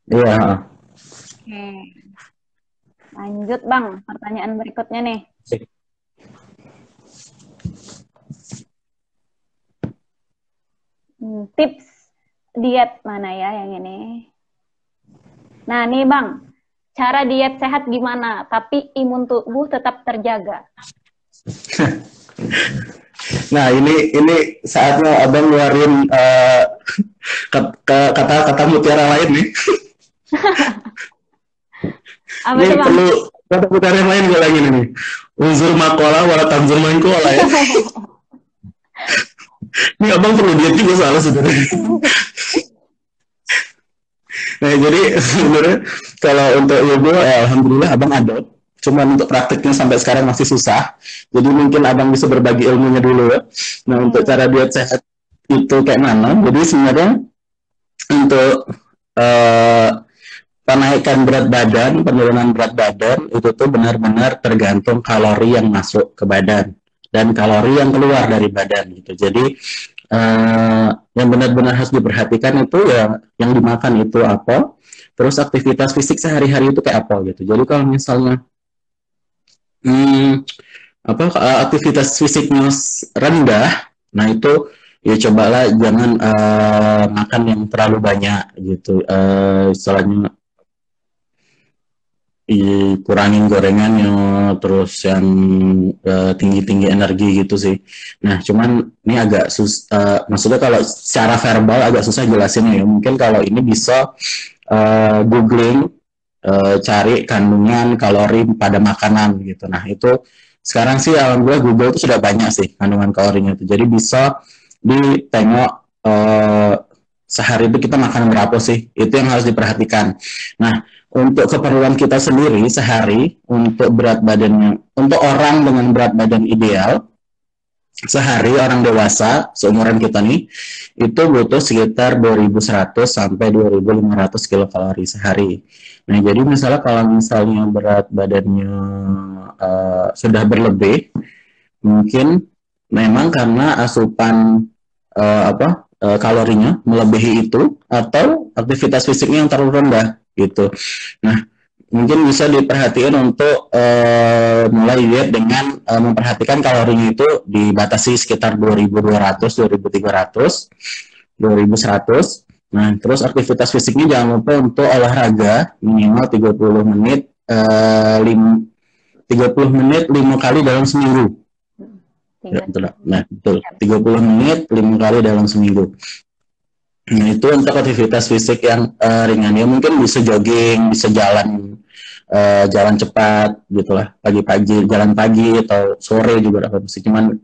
Iya. Oke. Lanjut Bang, pertanyaan berikutnya nih. Tips diet mana ya yang ini? Nah nih Bang, cara diet sehat gimana tapi imun tubuh tetap terjaga? Nah ini saatnya abang ngeluarin kata-kata mutiara lain nih. Apa ini itu, Bang? perlu kata mutiara yang lain gue lagi nih. Unzur makola wala tanzur makola ya. Ini abang perlu diet juga soalnya sebenarnya. Nah jadi sebenarnya kalau untuk yoga alhamdulillah abang ada. Cuman untuk praktiknya sampai sekarang masih susah. Jadi mungkin abang bisa berbagi ilmunya dulu ya. Nah untuk cara diet sehat itu kayak mana? Jadi sebenarnya untuk penaikan berat badan, penurunan berat badan itu tuh benar-benar tergantung kalori yang masuk ke badan dan kalori yang keluar dari badan gitu. Jadi yang benar-benar harus diperhatikan itu ya yang dimakan itu apa, terus aktivitas fisik sehari-hari itu kayak apa gitu. Jadi kalau misalnya aktivitas fisiknya rendah, nah itu ya cobalah jangan makan yang terlalu banyak gitu. Istilahnya kurangin gorengannya, terus yang tinggi-tinggi energi gitu sih. Nah, cuman ini agak maksudnya kalau secara verbal agak susah jelasin ya. Mungkin kalau ini bisa googling, cari kandungan kalori pada makanan gitu. Nah, itu sekarang sih alhamdulillah Google itu sudah banyak sih kandungan kalorinya itu. Jadi bisa ditengok sehari itu kita makan berapa sih. Itu yang harus diperhatikan. Nah, untuk keperluan kita sendiri sehari untuk berat badannya, untuk orang dengan berat badan ideal sehari orang dewasa seumuran kita nih itu butuh sekitar 2100 sampai 2500 kilokalori sehari. Nah, jadi misalnya kalau misalnya berat badannya sudah berlebih, mungkin memang karena asupan kalorinya melebihi itu atau aktivitas fisiknya yang terlalu rendah gitu. Nah, mungkin bisa diperhatikan untuk mulai diet dengan memperhatikan kalorinya itu dibatasi sekitar 2200, 2300, 2100. Nah, terus aktivitas fisiknya jangan lupa untuk olahraga minimal 30 menit 30 menit 5 kali dalam seminggu. Ya, betul. Nah, betul. 30 menit 5 kali dalam seminggu. Nah, itu untuk aktivitas fisik yang ringan ya, mungkin bisa jogging, bisa jalan cepat gitulah, pagi-pagi, jalan pagi atau sore juga dapat sih. Cuman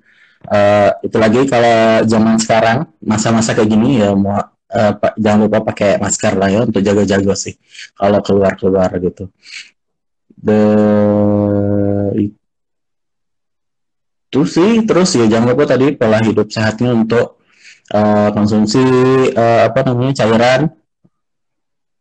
itu lagi kalau zaman sekarang masa-masa kayak gini ya mau jangan lupa pakai masker lah ya untuk jaga-jaga sih kalau keluar-keluar gitu. Itu sih, terus ya jangan lupa tadi pola hidup sehatnya untuk konsumsi cairan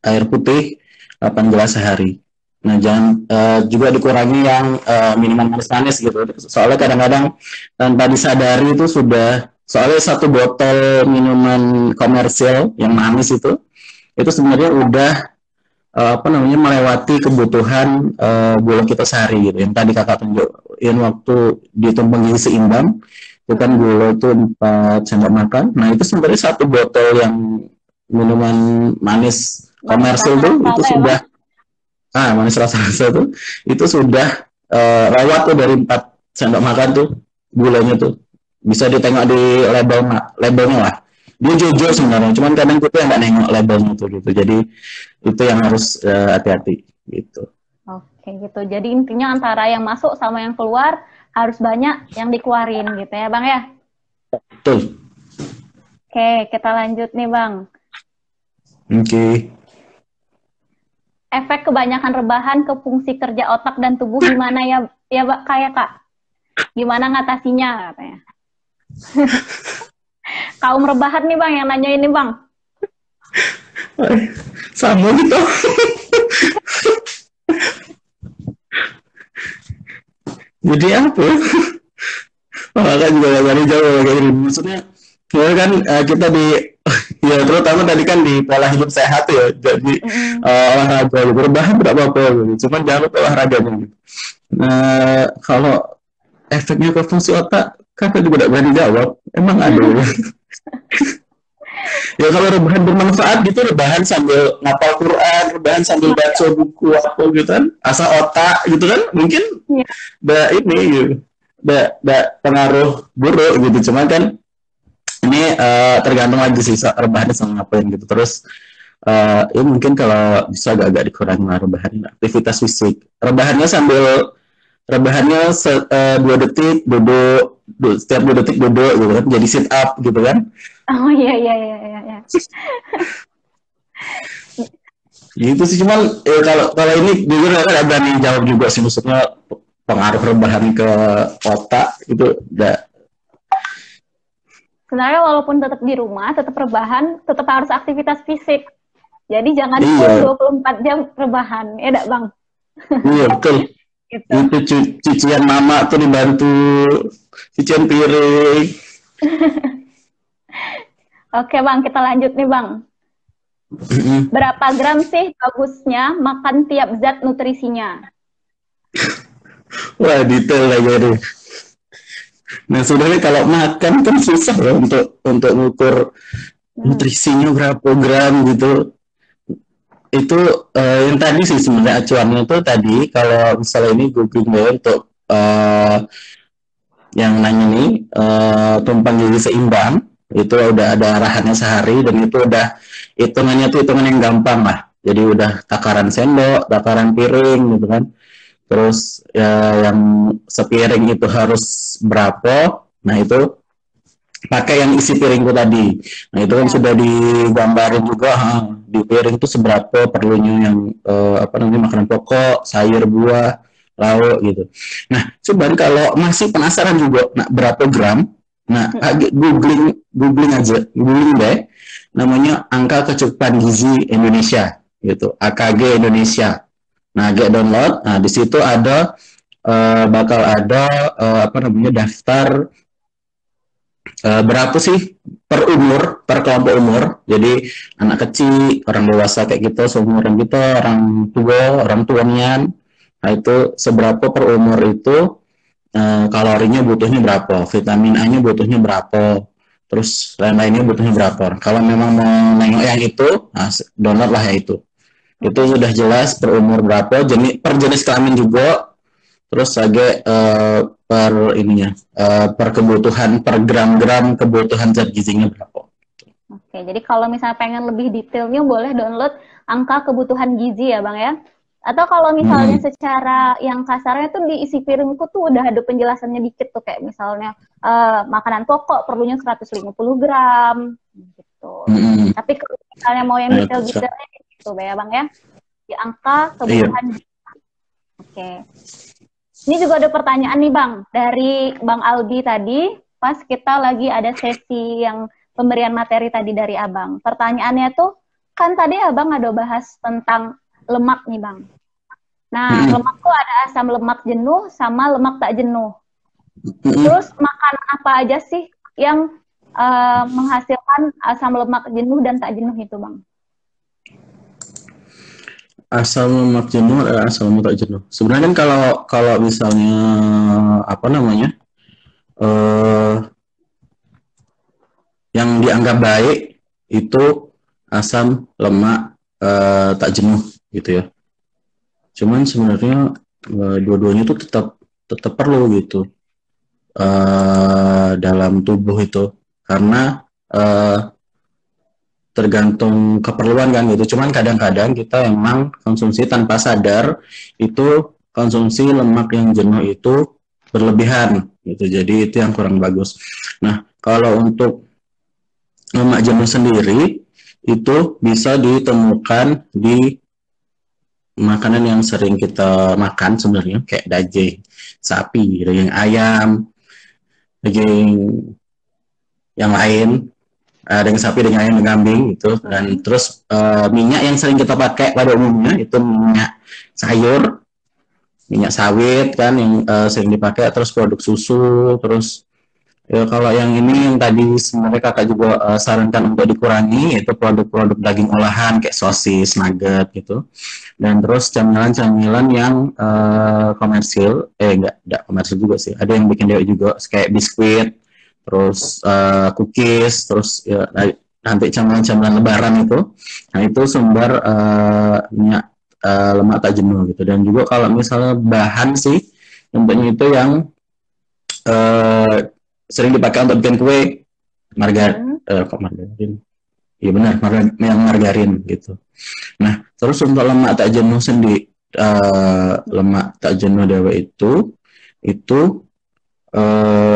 air putih 8 gelas sehari. Nah, jangan juga dikurangi yang minuman manis-manis gitu. Soalnya kadang-kadang tanpa disadari itu sudah, soalnya satu botol minuman komersil yang manis itu sebenarnya udah melewati kebutuhan gula kita sehari gitu. Yang tadi kakak tunjukin waktu ditumpang gizi seimbang, itu kan gula itu 4 sendok makan. Nah, itu sebenarnya satu botol yang minuman manis komersil itu sudah manis rasa-rasa tuh itu sudah lewat tuh dari 4 sendok makan tuh gulanya tuh. Bisa ditengok di labelnya lah. Dia jujur sebenarnya, cuman kadang kita yang nggak nengok labelnya tuh gitu. Jadi itu yang harus hati-hati gitu. Oke gitu. Jadi intinya antara yang masuk sama yang keluar harus banyak yang dikeluarin gitu ya Bang ya. Betul. Oke, kita lanjut nih Bang. Oke. Efek kebanyakan rebahan ke fungsi kerja otak dan tubuh gimana ya kayak Kak? Gimana ngatasinya katanya? Kaum rebahan nih Bang yang nanya ini Bang. Sama gitu. Jadi apa? Kan juga gak berani jawab kayak gini. Maksudnya ya kan kita ya terutama tadi kan di pola hidup sehat ya. Jadi olahraga gitu. Rebahan tidak apa-apa gitu. Cuman jangan lupa olahraganya gitu. Kalau efeknya ke fungsi otak, kakak juga tidak berani jawab. Emang ada ya? Ya kalau rebahan bermanfaat gitu, rebahan sambil ngapal Quran, rebahan sambil baca buku apa gitu kan, asal otak gitu kan, mungkin ini gitu, pengaruh buruk gitu. Cuman kan ini tergantung lagi sih rebahannya sama ngapain gitu. Terus ya mungkin kalau bisa agak-agak dikurangi rebahan, aktivitas fisik. Rebahannya 2 detik duduk, setiap 2 detik duduk gitu kan, jadi sit up gitu kan. Oh iya. Gitu sih, cuman kalau ini jujur kan berani jawab juga sih, maksudnya pengaruh rebahan ke otak itu udah. Sebenarnya walaupun tetap di rumah, tetap rebahan, tetap harus aktivitas fisik. Jadi jangan 24 jam rebahan, ya enggak Bang? Iya betul. Gitu. Itu cucian mama tuh dibantu, cucian piring. Oke Bang, kita lanjut nih Bang. Berapa gram sih bagusnya makan tiap zat nutrisinya? Wah, detail lagi nih. Nah, sebenarnya kalau makan kan susah loh untuk ngukur nutrisinya berapa gram gitu. itu yang tadi sih sebenarnya acuannya tuh tadi kalau misalnya ini googling deh untuk yang nanya nih tumpang gizi seimbang itu udah ada arahannya sehari dan itu udah hitungannya tuh hitungan yang gampang lah. Jadi udah takaran sendok, takaran piring gitu kan. Terus ya, yang sepiring itu harus berapa? Nah itu pakai yang isi piringku tadi. Nah itu kan Ya. sudah digambarin juga di piring itu seberapa perlunya yang apa namanya makanan pokok, sayur, buah, lauk gitu. Nah, coba kalau masih penasaran juga, nah berapa gram? Nah, googling aja, googling deh. Namanya angka kecukupan gizi Indonesia gitu, AKG Indonesia. Nah, get download. Nah, di situ ada bakal ada apa namanya daftar berapa sih per umur, per kelompok umur. Jadi anak kecil, orang dewasa kayak gitu, seumuran kita, orang tuanya. Nah itu seberapa per umur itu kalorinya butuhnya berapa, vitamin A-nya butuhnya berapa, terus lain-lainnya butuhnya berapa. Kalau memang mau nengok yang itu, nah, download lah ya itu. Itu sudah jelas per umur berapa, per jenis kelamin juga, terus lagi per ininya per kebutuhan per gram-gram kebutuhan zat gizinya berapa. Oke, jadi kalau misalnya pengen lebih detailnya boleh download angka kebutuhan gizi ya Bang ya. Atau kalau misalnya secara yang kasarnya tuh di isi piringku tuh udah ada penjelasannya dikit tuh kayak misalnya makanan pokok perlunya 150 gram gitu. Tapi kalau misalnya mau yang detail-detailnya gitu ya Bang ya. Di angka kebutuhan gizi. Oke. Ini juga ada pertanyaan nih Bang, dari Bang Aldi tadi, pas kita lagi ada sesi yang pemberian materi tadi dari Abang. Pertanyaannya tuh, kan tadi Abang ada bahas tentang lemak nih Bang. Nah, lemak tuh ada asam lemak jenuh sama lemak tak jenuh. Terus makan apa aja sih yang menghasilkan asam lemak jenuh dan tak jenuh itu Bang? Asam lemak jenuh adalah asam lemak tak jenuh. Sebenarnya kan kalau misalnya apa namanya yang dianggap baik itu asam lemak tak jenuh gitu ya. Cuman sebenarnya dua-duanya itu tetap perlu gitu dalam tubuh itu karena tergantung keperluan kan gitu. Cuman kadang-kadang kita emang konsumsi tanpa sadar itu konsumsi lemak yang jenuh itu berlebihan gitu. Jadi itu yang kurang bagus. Nah, kalau untuk lemak jenuh sendiri itu bisa ditemukan di makanan yang sering kita makan sebenarnya kayak daging sapi, daging ayam, daging yang lain, daging sapi, daging ayam, daging kambing gitu. Dan terus minyak yang sering kita pakai pada umumnya itu minyak sayur, minyak sawit kan yang sering dipakai, terus produk susu, terus ya, kalau yang ini yang tadi sebenarnya kakak juga sarankan untuk dikurangi itu produk-produk daging olahan kayak sosis, nugget gitu. Dan terus camilan-camilan yang komersil, enggak komersil juga sih. Ada yang bikin dewa juga kayak biskuit, terus cookies, terus ya, nanti camilan-camilan lebaran itu. Nah, itu sumber minyak lemak tak jenuh gitu. Dan juga kalau misalnya bahan sih tentunya itu yang sering dipakai untuk bikin kue margarin. Iya benar, yang margarin gitu. Nah, terus untuk lemak tak jenuh sendiri, lemak tak jenuh dewa itu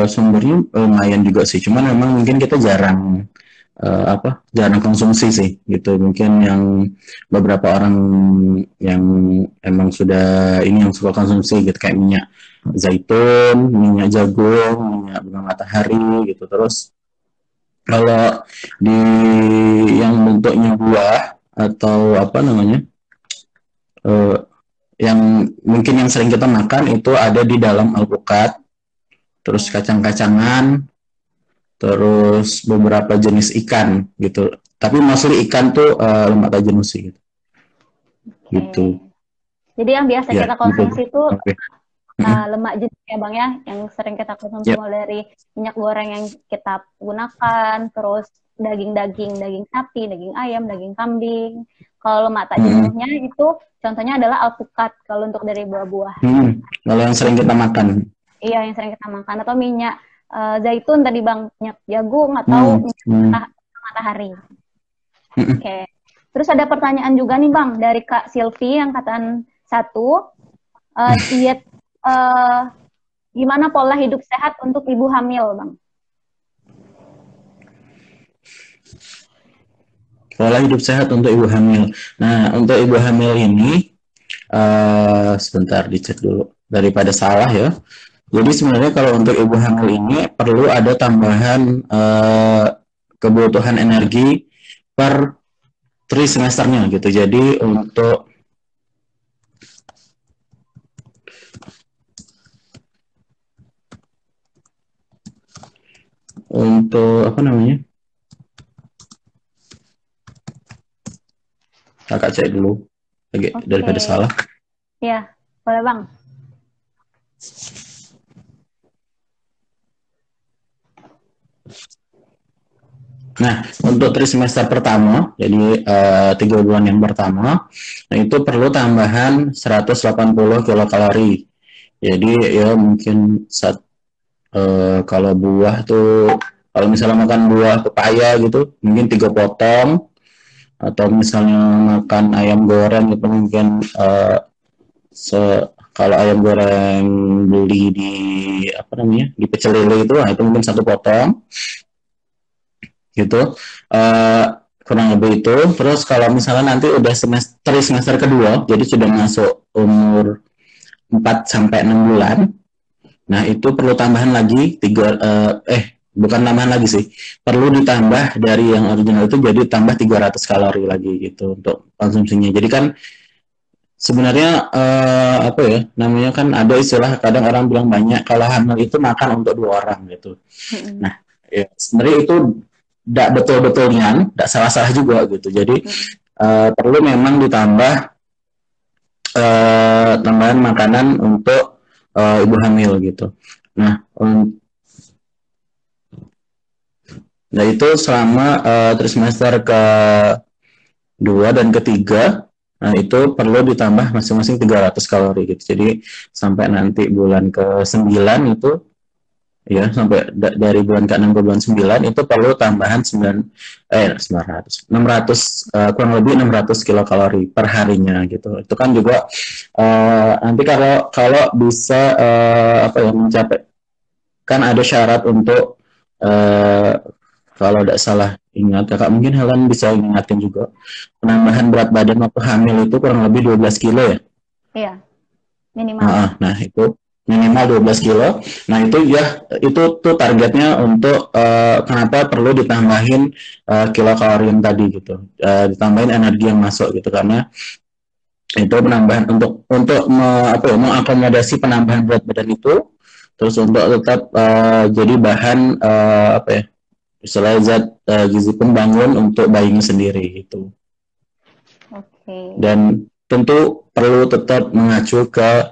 sumbernya lumayan juga sih. Cuman memang mungkin kita jarang jarang konsumsi sih gitu. Mungkin yang beberapa orang yang emang sudah ini yang suka konsumsi gitu kayak minyak zaitun, minyak jagung, minyak bunga matahari gitu. Terus kalau di yang bentuknya buah atau apa namanya yang mungkin yang sering kita makan itu ada di dalam alpukat, terus kacang-kacangan, terus beberapa jenis ikan gitu. Tapi mostly ikan tuh lemak tak jenuh sih gitu. Gitu. Jadi yang biasa kita konsumsi itu lemak jenuh ya Bang ya, yang sering kita konsumsi mulai dari minyak goreng yang kita gunakan, terus daging sapi, daging ayam, daging kambing, Kalau lemak tak jenuhnya itu contohnya adalah alpukat kalau untuk dari buah-buah. Kalau yang sering kita makan. Iya, yang sering kita makan, atau minyak zaitun tadi Bang, minyak jagung atau minyak matahari. Oke. Terus ada pertanyaan juga nih Bang dari Kak Silvi angkatan 1. Diet gimana pola hidup sehat untuk ibu hamil, Bang? Pola hidup sehat untuk ibu hamil. Nah, untuk ibu hamil ini sebentar dicek dulu daripada salah ya. Jadi sebenarnya kalau untuk ibu hamil ini perlu ada tambahan kebutuhan energi per trisemesternya gitu. Jadi untuk apa namanya? Kakak cek dulu daripada salah. Ya, boleh Bang. Nah, untuk trimester pertama, jadi 3 bulan yang pertama, nah itu perlu tambahan 180 kilokalori. Jadi ya mungkin kalau buah tuh, kalau misalnya makan buah pepaya gitu, mungkin 3 potong, atau misalnya makan ayam goreng itu mungkin kalau ayam goreng beli di apa namanya di pecel lele itu, nah itu mungkin 1 potong gitu, kurang lebih itu. Terus kalau misalnya nanti udah semester kedua, jadi sudah masuk umur 4 sampai 6 bulan, nah itu perlu tambahan lagi bukan tambahan lagi sih, perlu ditambah dari yang original itu, jadi tambah 300 kalori lagi gitu untuk konsumsinya. Jadi kan sebenarnya apa ya namanya, kan ada istilah kadang orang bilang banyak, kalau hamil itu makan untuk 2 orang gitu. Nah ya, sebenarnya itu tidak betul-betulnya, tidak salah-salah juga gitu. Jadi perlu memang ditambah tambahan makanan untuk ibu hamil gitu. Nah, nah itu selama trimester ke-2 dan ke-3, nah itu perlu ditambah masing-masing 300 kalori gitu. Jadi sampai nanti bulan ke-9 itu ya, sampai dari bulan ke-6 ke bulan 9 itu perlu tambahan 600 kurang lebih 600 kilokalori per harinya gitu. Itu kan juga nanti kalau bisa apa ya, mencapai, kan ada syarat untuk kalau tidak salah ingat, kakak mungkin Helen bisa ingatin juga, penambahan berat badan waktu hamil itu kurang lebih 12 kilo ya. Iya, minimal. Nah itu minimal 12 kilo. Nah itu ya, itu tuh targetnya untuk kenapa perlu ditambahin kilokalori yang tadi gitu, ditambahin energi yang masuk gitu, karena itu penambahan untuk mengakomodasi penambahan berat badan itu, terus untuk tetap jadi bahan apa ya, istilahnya zat gizi pembangun untuk bayinya sendiri gitu. Dan tentu perlu tetap mengacu ke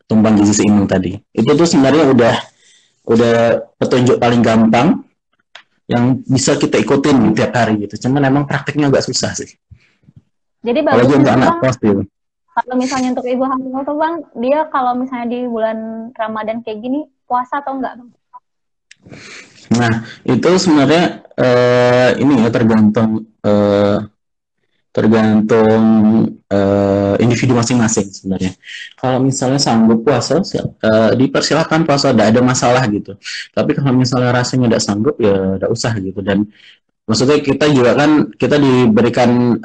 tumpang gizi seimbang tadi. Itu tuh sebenarnya udah petunjuk paling gampang yang bisa kita ikutin tiap hari gitu. Cuman emang prakteknya agak susah sih. Jadi bagusnya tuh Bang, kalau misalnya untuk ibu hamil tuh Bang, dia kalau misalnya di bulan Ramadan kayak gini puasa atau enggak Bang? Nah itu sebenarnya ini ya tergantung individu masing-masing sebenarnya. Kalau misalnya sanggup puasa, dipersilahkan puasa, tidak ada masalah gitu. Tapi kalau misalnya rasanya tidak sanggup, ya tidak usah gitu. Dan maksudnya kita juga kan, kita diberikan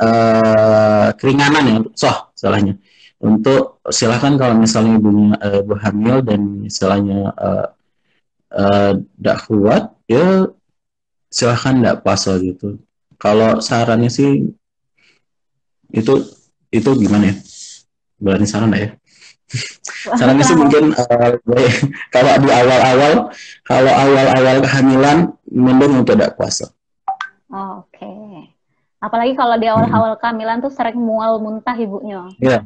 keringanan ya, salahnya. Untuk silahkan kalau misalnya ibu hamil dan istilahnya tidak kuat, ya silahkan tidak puasa gitu. Kalau sarannya sih itu gimana ya? Berani saran nggak ya? Sarannya sih mungkin kalau di awal-awal kehamilan mending untuk tidak puasa. Oke. Apalagi kalau di awal-awal kehamilan tuh sering mual muntah ibunya. Iya.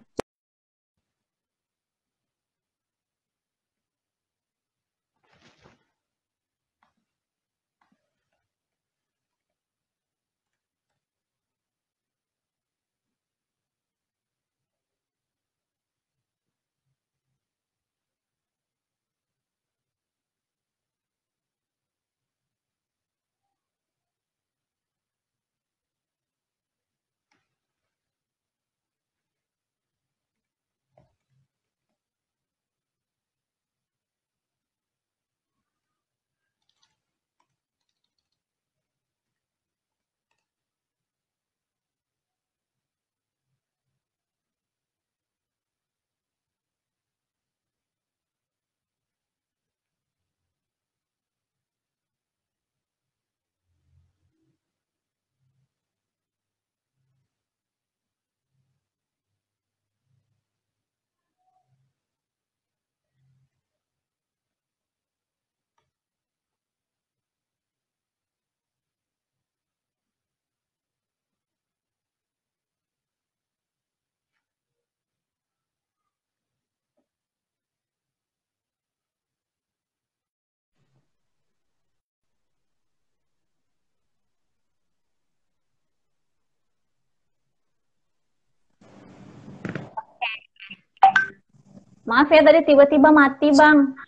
Maaf ya tadi tiba-tiba mati Bang.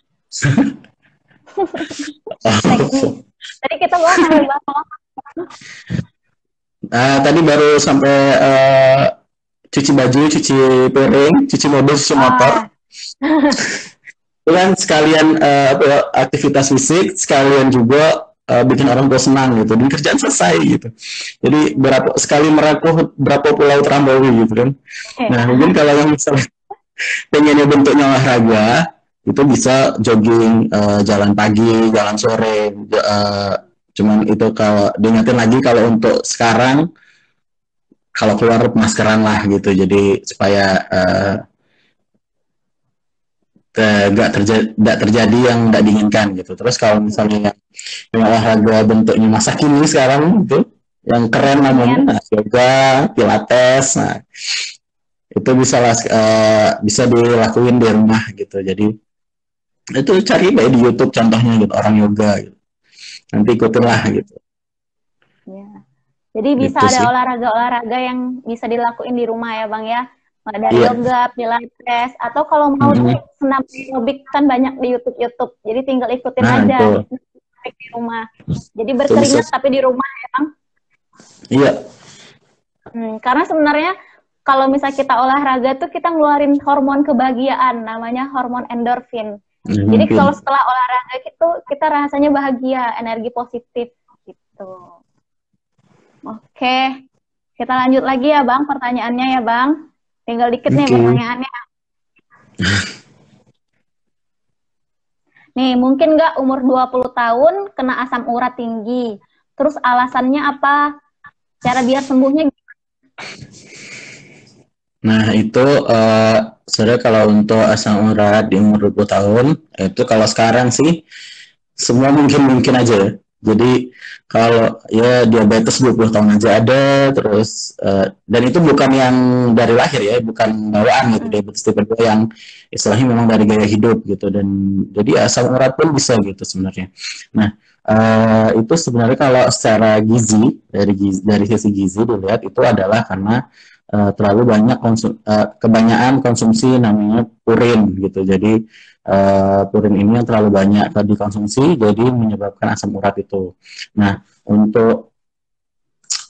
Tadi kita bahas tadi baru sampai cuci baju, cuci piring, cuci mobil, cuci motor. Itu kan sekalian aktivitas fisik, sekalian juga bikin orang tua senang gitu, dan kerjaan selesai gitu. Jadi sekali merakuh berapa pulau Trambawi gitu kan. Nah mungkin kalau yang misalnya pengennya bentuknya olahraga, itu bisa jogging, jalan pagi, jalan sore. Cuman itu kalau diingetin lagi, kalau untuk sekarang kalau keluar maskeran lah gitu, jadi supaya nggak terjadi yang nggak diinginkan gitu. Terus kalau misalnya yang olahraga bentuknya masa kini sekarang itu yang keren namanya yoga, pilates, nah itu bisa dilakuin di rumah gitu. Jadi itu cari baik di YouTube contohnya gitu, orang yoga gitu. Nanti ikutin lah gitu. Ya. Jadi bisa gitu ada olahraga-olahraga yang bisa dilakuin di rumah ya Bang ya. Dari yoga, pilates, atau kalau mau senam aerobik kan banyak di YouTube. Jadi tinggal ikutin aja di rumah. Jadi berkeringat tapi di rumah ya Bang. Iya. Karena sebenarnya kalau misalnya kita olahraga tuh kita ngeluarin hormon kebahagiaan, namanya hormon endorfin. Jadi kalau setelah olahraga itu kita rasanya bahagia, energi positif gitu. Oke, kita lanjut lagi ya Bang, pertanyaannya ya Bang. Tinggal dikit nih pertanyaannya. Nih, mungkin nggak umur 20 tahun kena asam urat tinggi. Terus alasannya apa? Cara biar sembuhnya gimana? Nah, itu sebenarnya kalau untuk asam urat di umur 20 tahun, itu kalau sekarang sih semua mungkin aja. Jadi kalau ya diabetes 20 tahun aja ada, terus dan itu bukan yang dari lahir ya, bukan bawaan gitu, diabetes tipe 2 yang istilahnya memang dari gaya hidup gitu, dan jadi asam urat pun bisa gitu sebenarnya. Nah, itu sebenarnya kalau secara gizi, dari sisi gizi dilihat itu adalah karena terlalu banyak kebanyakan konsumsi namanya purin gitu. Jadi purin ini yang terlalu banyak dikonsumsi, jadi menyebabkan asam urat itu. Nah, untuk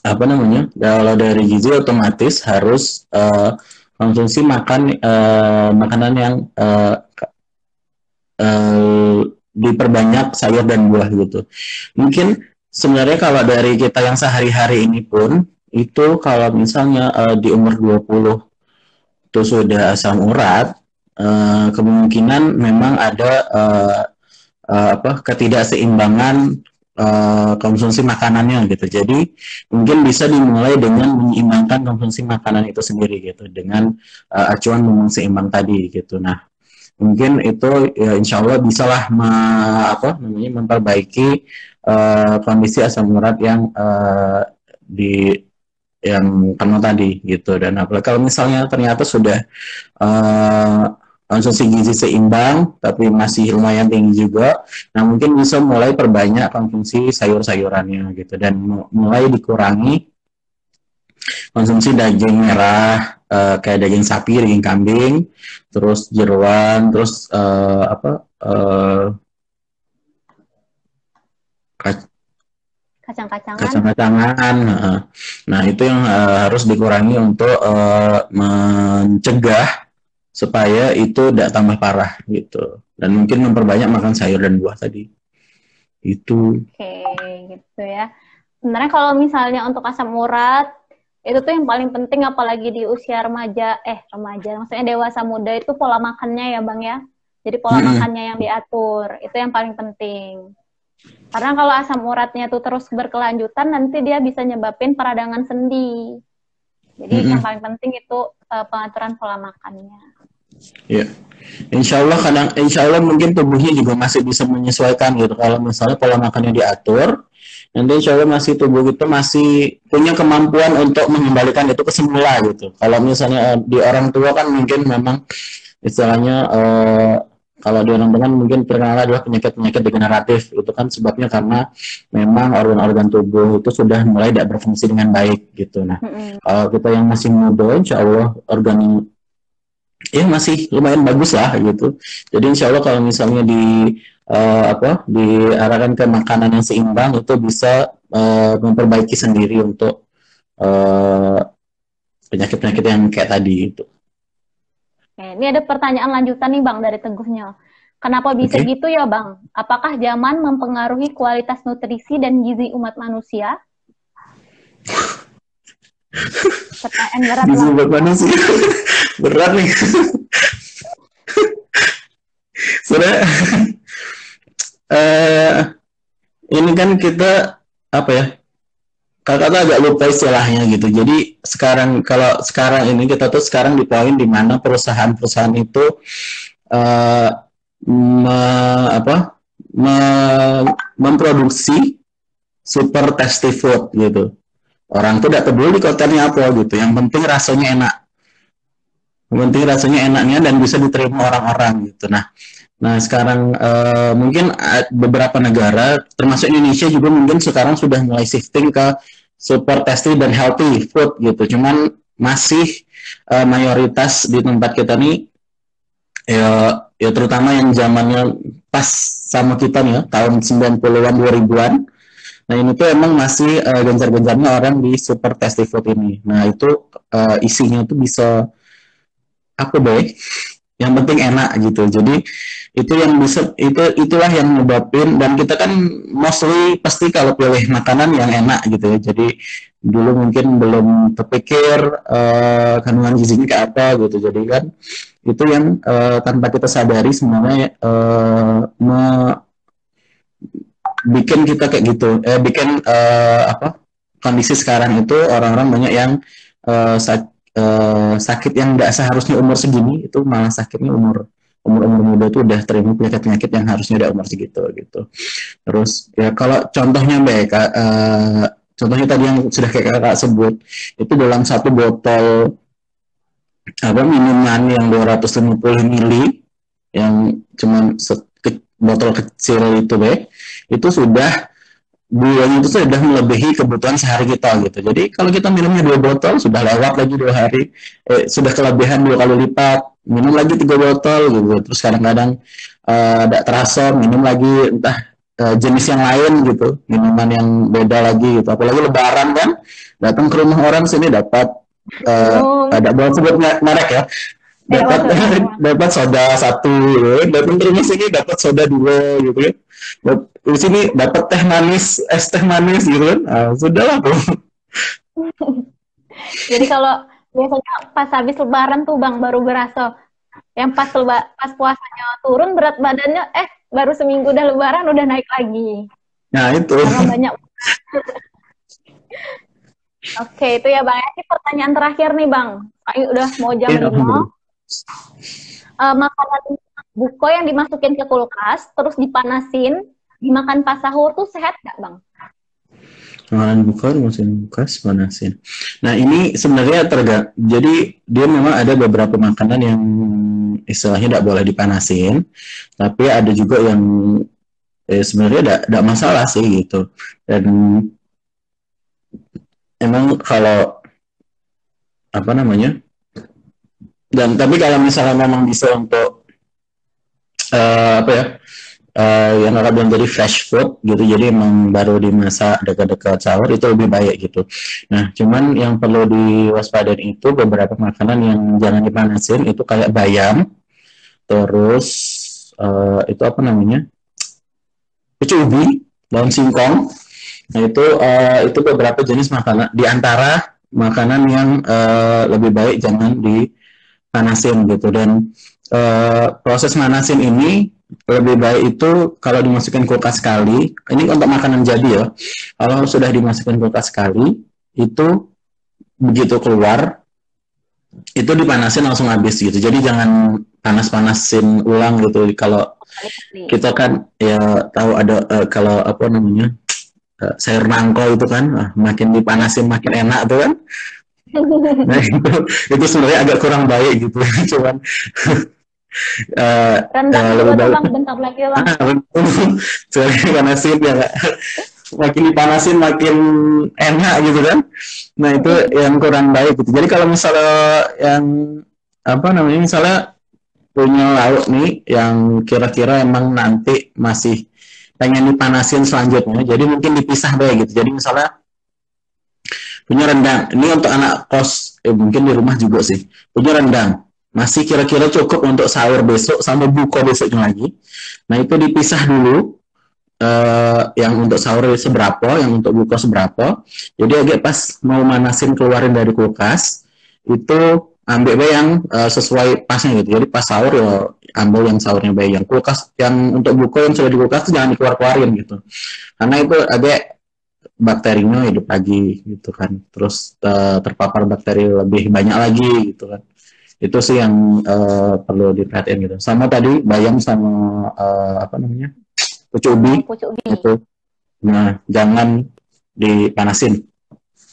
apa namanya, kalau dari gizi otomatis harus konsumsi makanan yang diperbanyak sayur dan buah gitu. Mungkin sebenarnya kalau dari kita yang sehari-hari ini pun, itu kalau misalnya di umur 20 itu sudah asam urat, kemungkinan memang ada ketidakseimbangan konsumsi makanannya gitu. Jadi mungkin bisa dimulai dengan menyeimbangkan konsumsi makanan itu sendiri gitu, dengan acuan memang seimbang tadi gitu. Nah, mungkin itu ya insya Allah bisalah memperbaiki kondisi asam urat yang yang kena tadi gitu. Dan apalagi kalau misalnya ternyata sudah konsumsi gizi seimbang tapi masih lumayan tinggi juga, nah mungkin bisa mulai perbanyak konsumsi sayur-sayurannya gitu, dan mulai dikurangi konsumsi daging merah, kayak daging sapi, daging kambing, terus jeroan, terus kacang-kacangan. Nah, itu yang harus dikurangi untuk mencegah supaya itu tidak tambah parah gitu. Dan mungkin memperbanyak makan sayur dan buah tadi. Itu. Oke, gitu ya. Sebenarnya kalau misalnya untuk asam urat, itu tuh yang paling penting apalagi di usia remaja, maksudnya dewasa muda, itu pola makannya ya Bang ya. Jadi pola makannya yang diatur, itu yang paling penting. Karena kalau asam uratnya tuh terus berkelanjutan, nanti dia bisa nyebabin peradangan sendi. Jadi yang paling penting itu pengaturan pola makannya. Iya. Insya Allah mungkin tubuhnya juga masih bisa menyesuaikan gitu. Kalau misalnya pola makannya diatur, nanti insya Allah tubuh kita masih punya kemampuan untuk mengembalikan itu ke semula gitu. Kalau misalnya di orang tua kan mungkin memang istilahnya kalau di orang tua kan mungkin terkenal adalah penyakit-penyakit degeneratif. Itu kan sebabnya karena memang organ-organ tubuh itu sudah mulai tidak berfungsi dengan baik gitu. Nah, kalau kita yang masih muda, insya Allah ya masih lumayan bagus lah gitu. Jadi insya Allah kalau misalnya diarahkan ke makanan yang seimbang itu bisa memperbaiki sendiri untuk penyakit-penyakit yang kayak tadi itu. Oke, ini ada pertanyaan lanjutan nih Bang dari Teguhnya. Kenapa bisa gitu ya Bang? Apakah zaman mempengaruhi kualitas nutrisi dan gizi umat manusia? Pertanyaan berat gizi umat manusia. Berat nih. Sebenarnya ini kan kita apa ya? Kakak tuh agak lupa istilahnya gitu. Jadi kalau sekarang ini kita tuh sekarang di poin di mana perusahaan-perusahaan itu memproduksi super tasty food gitu. Orang tuh tidak peduli kontennya apa gitu. Yang penting rasanya enak. Yang penting rasanya enaknya dan bisa diterima orang-orang gitu. Nah sekarang mungkin beberapa negara, termasuk Indonesia juga mungkin sekarang sudah mulai shifting ke super tasty dan healthy food gitu. Cuman masih mayoritas di tempat kita nih, ya terutama yang zamannya pas sama kita nih ya, tahun 90-an, 2000-an. Nah ini tuh emang masih gencar-gencarnya orang di super tasty food ini. Nah itu isinya tuh bisa apa deh? Yang penting enak gitu. Jadi itu yang bisa itulah yang menyebabin, dan kita kan mostly pasti kalau pilih makanan yang enak gitu ya. Jadi dulu mungkin belum terpikir kandungan gizinya kayak apa gitu. Jadi kan itu yang tanpa kita sadari sebenarnya bikin kita kayak gitu. Bikin kondisi sekarang itu orang-orang banyak yang sakit yang tidak seharusnya umur segini itu malah sakitnya umur muda itu udah terima penyakit yang harusnya udah umur segitu gitu. Terus ya kalau contohnya contohnya tadi yang sudah kayak kakak sebut itu dalam satu botol minuman yang 250 mili yang cuman botol kecil itu itu sudah buahnya itu sudah melebihi kebutuhan sehari kita gitu. Jadi kalau kita minumnya 2 botol sudah lewat lagi 2 hari, sudah kelebihan 2 kali lipat, minum lagi 3 botol gitu. Terus kadang-kadang tidak terasa minum lagi entah jenis yang lain gitu, minuman yang beda lagi gitu. Apalagi Lebaran kan, datang ke rumah orang sini dapat ada bawa sebut merek ya. Dapat soda 1 gitu. Datang ke rumah sini dapat soda 2 gitu ya. Di sini dapat es teh manis gitu kan. Sudahlah tuh. Jadi kalau biasanya pas habis lebaran tuh Bang baru berasa yang pas puasanya turun berat badannya baru seminggu udah lebaran udah naik lagi. Nah itu. Karena banyak. Oke, itu ya Bang. Ini pertanyaan terakhir nih Bang. Udah mau jam 5. Makanan buko yang dimasukin ke kulkas terus dipanasin dimakan pas sahur tuh sehat nggak Bang? Makanan buko dimasukin kulkas panasin. Nah ini sebenarnya jadi dia memang ada beberapa makanan yang istilahnya tidak boleh dipanasin, tapi ada juga yang sebenarnya tidak masalah sih gitu. Dan emang kalau apa namanya? Dan tapi kalau misalnya memang bisa untuk yang kakak bilang tadi fresh food gitu, jadi emang baru dimasak dekat-dekat sahur itu lebih baik gitu. Nah cuman yang perlu diwaspadai itu beberapa makanan yang jangan dipanasin itu kayak bayam, terus itu apa namanya, pucuk ubi, daun singkong. Nah itu beberapa jenis makanan, di antara makanan yang lebih baik jangan dipanasin gitu. Dan proses manasin ini lebih baik itu kalau dimasukkan kulkas sekali. Ini untuk makanan jadi ya. Kalau sudah dimasukkan kulkas sekali, itu begitu keluar itu dipanasin langsung habis gitu. Jadi jangan panas-panasin ulang gitu. Kalau kita kan ya tahu ada kalau apa namanya sayur nangko itu kan makin dipanasin makin enak tuh kan. Nah itu sebenarnya agak kurang baik gitu. Cuman rendang juga tuh Bang, bentar lagi Bang. Soalnya dipanasin ya gak? Makin dipanasin makin enak gitu kan. Nah itu yang kurang baik gitu. Jadi kalau misalnya yang apa namanya, misalnya punya lauk nih yang kira-kira emang nanti masih pengen dipanasin selanjutnya, jadi mungkin dipisah deh gitu. Jadi misalnya punya rendang, ini untuk anak kos, mungkin di rumah juga sih, punya rendang, masih kira-kira cukup untuk sahur besok sama buka besoknya lagi. Nah itu dipisah dulu, yang untuk sahur seberapa, yang untuk buka seberapa. Jadi agak pas mau manasin keluarin dari kulkas, itu ambil bae yang sesuai pasnya gitu. Jadi pas sahur ya ambil yang sahurnya bae, yang kulkas, yang untuk buka yang sudah di kulkas itu jangan dikeluar-keluarin gitu. Karena itu agak bakterinya hidup lagi gitu kan. Terus terpapar bakteri lebih banyak lagi gitu kan. Itu sih yang perlu diperhatiin gitu. Sama tadi bayam sama apa namanya, pucuk ubi Pucuk ubi. itu. Nah, jangan dipanasin.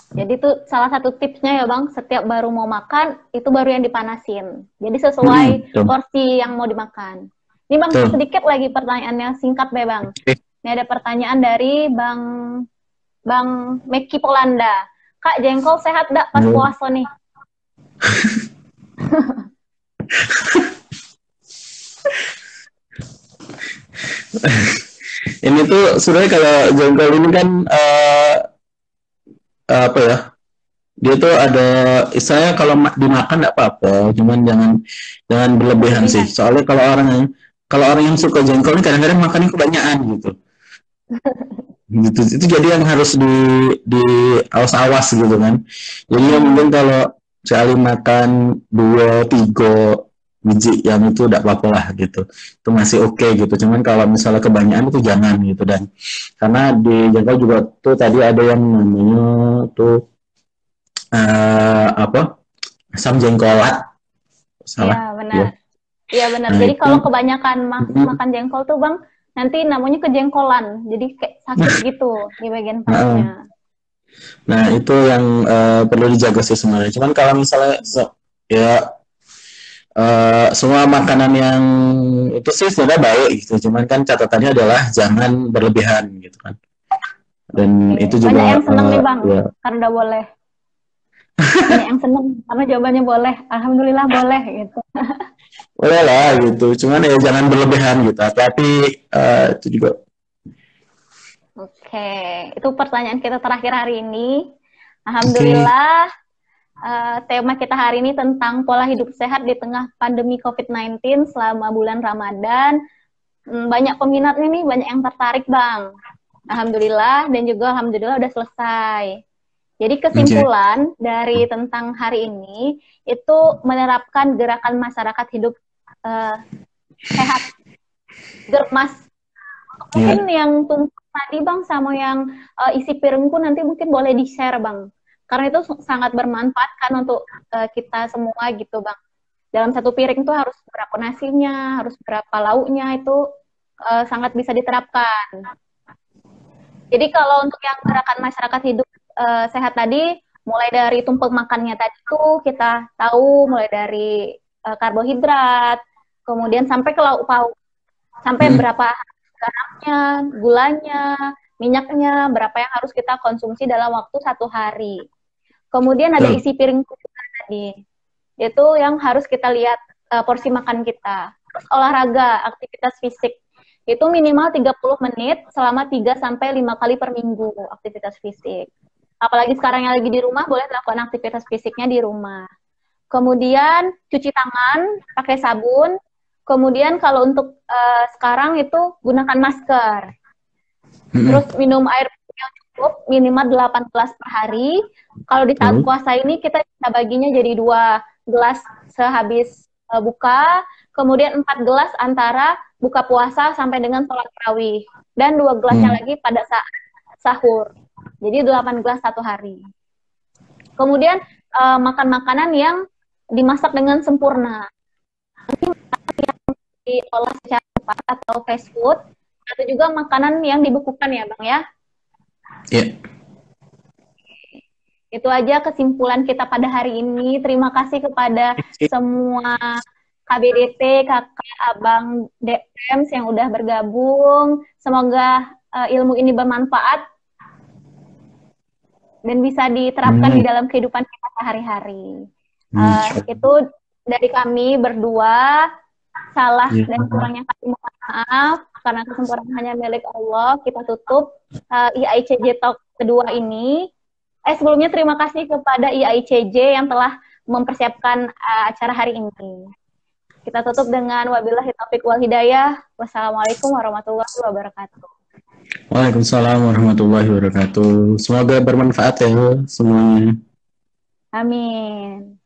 Jadi itu salah satu tipsnya ya Bang, setiap baru mau makan, itu baru yang dipanasin. Jadi sesuai porsi yang mau dimakan. Ini Bang, sedikit lagi pertanyaannya, singkat deh Bang. Ini ada pertanyaan dari Bang Meki Polanda. Kak, jengkol sehat gak pas puasa nih? Ini tuh sebenarnya kalau jengkol ini kan apa ya? Dia tuh ada istilahnya kalau dimakan nggak apa-apa, cuman jangan berlebihan sih. Soalnya kalau orang yang suka jengkol ini kadang-kadang makannya kebanyakan gitu. Gitu. Itu jadi yang harus di awas-awas gitu kan. Jadi mungkin kalau sekali makan 2-3 biji yang itu tidak apa-apa lah gitu, itu masih oke gitu. Cuman kalau misalnya kebanyakan itu jangan gitu. Dan karena di jengkol juga tuh tadi ada yang namanya tuh apa, asam jengkolat, salah. Iya benar. Iya benar. Nah, jadi kalau kebanyakan makan jengkol tuh Bang, nanti namanya kejengkolan, jadi kayak sakit gitu di bagian perutnya. Nah itu yang perlu dijaga sih sebenarnya. Cuman kalau misalnya ya semua makanan yang itu sih sebenarnya baik gitu. Cuman kan catatannya adalah jangan berlebihan gitu kan. Dan itu juga banyak yang seneng nih Bang, ya. Karena udah boleh. Banyak yang seneng karena jawabannya boleh. Alhamdulillah boleh gitu. Boleh lah gitu. Cuman ya jangan berlebihan gitu. Hati-hati itu juga. Oke, itu pertanyaan kita terakhir hari ini. Alhamdulillah. Tema kita hari ini tentang pola hidup sehat di tengah pandemi COVID-19 selama bulan Ramadan. Banyak peminatnya nih, banyak yang tertarik Bang. Alhamdulillah, dan juga alhamdulillah udah selesai. Jadi kesimpulan dari tentang hari ini itu menerapkan gerakan masyarakat hidup sehat, germas. Mungkin yang tumpah tadi Bang sama yang isi piringku nanti mungkin boleh di-share Bang. Karena itu sangat bermanfaat kan untuk kita semua gitu Bang. Dalam satu piring tuh harus berapa nasinya, harus berapa lauknya, itu sangat bisa diterapkan. Jadi kalau untuk yang gerakan masyarakat hidup sehat tadi, mulai dari tumpeng makannya tadi tuh kita tahu mulai dari karbohidrat, kemudian sampai ke lauk pauk, sampai berapa garamnya, gulanya, minyaknya, berapa yang harus kita konsumsi dalam waktu 1 hari. Kemudian ada isi piring juga tadi, itu yang harus kita lihat porsi makan kita. Terus olahraga, aktivitas fisik, itu minimal 30 menit selama 3-5 kali per minggu aktivitas fisik. Apalagi sekarang yang lagi di rumah, boleh melakukan aktivitas fisiknya di rumah. Kemudian cuci tangan, pakai sabun. Kemudian kalau untuk sekarang itu gunakan masker. Terus minum air yang cukup, minimal 8 gelas per hari. Kalau di saat puasa ini kita bisa baginya jadi 2 gelas sehabis buka, kemudian 4 gelas antara buka puasa sampai dengan sholat tarawih, dan 2 gelasnya lagi pada saat sahur. Jadi 8 gelas 1 hari. Kemudian makan makanan yang dimasak dengan sempurna. Nanti yang diolah secara cepat atau fast food, atau juga makanan yang dibekukan ya Bang ya. Iya. Itu aja kesimpulan kita pada hari ini. Terima kasih kepada semua KBDT, kakak, abang, DMs yang udah bergabung. Semoga ilmu ini bermanfaat dan bisa diterapkan di dalam kehidupan kita sehari-hari. Itu dari kami berdua, salah Ya. dan kurangnya kami mohon maaf, karena kesempurnaan hanya milik Allah. Kita tutup IAICJ Talk kedua ini. Sebelumnya terima kasih kepada IAICJ yang telah mempersiapkan acara hari ini. Kita tutup dengan wabillahi taufiq wal hidayah. Wassalamualaikum warahmatullahi wabarakatuh. Waalaikumsalam warahmatullahi wabarakatuh. Semoga bermanfaat ya semuanya. Amin.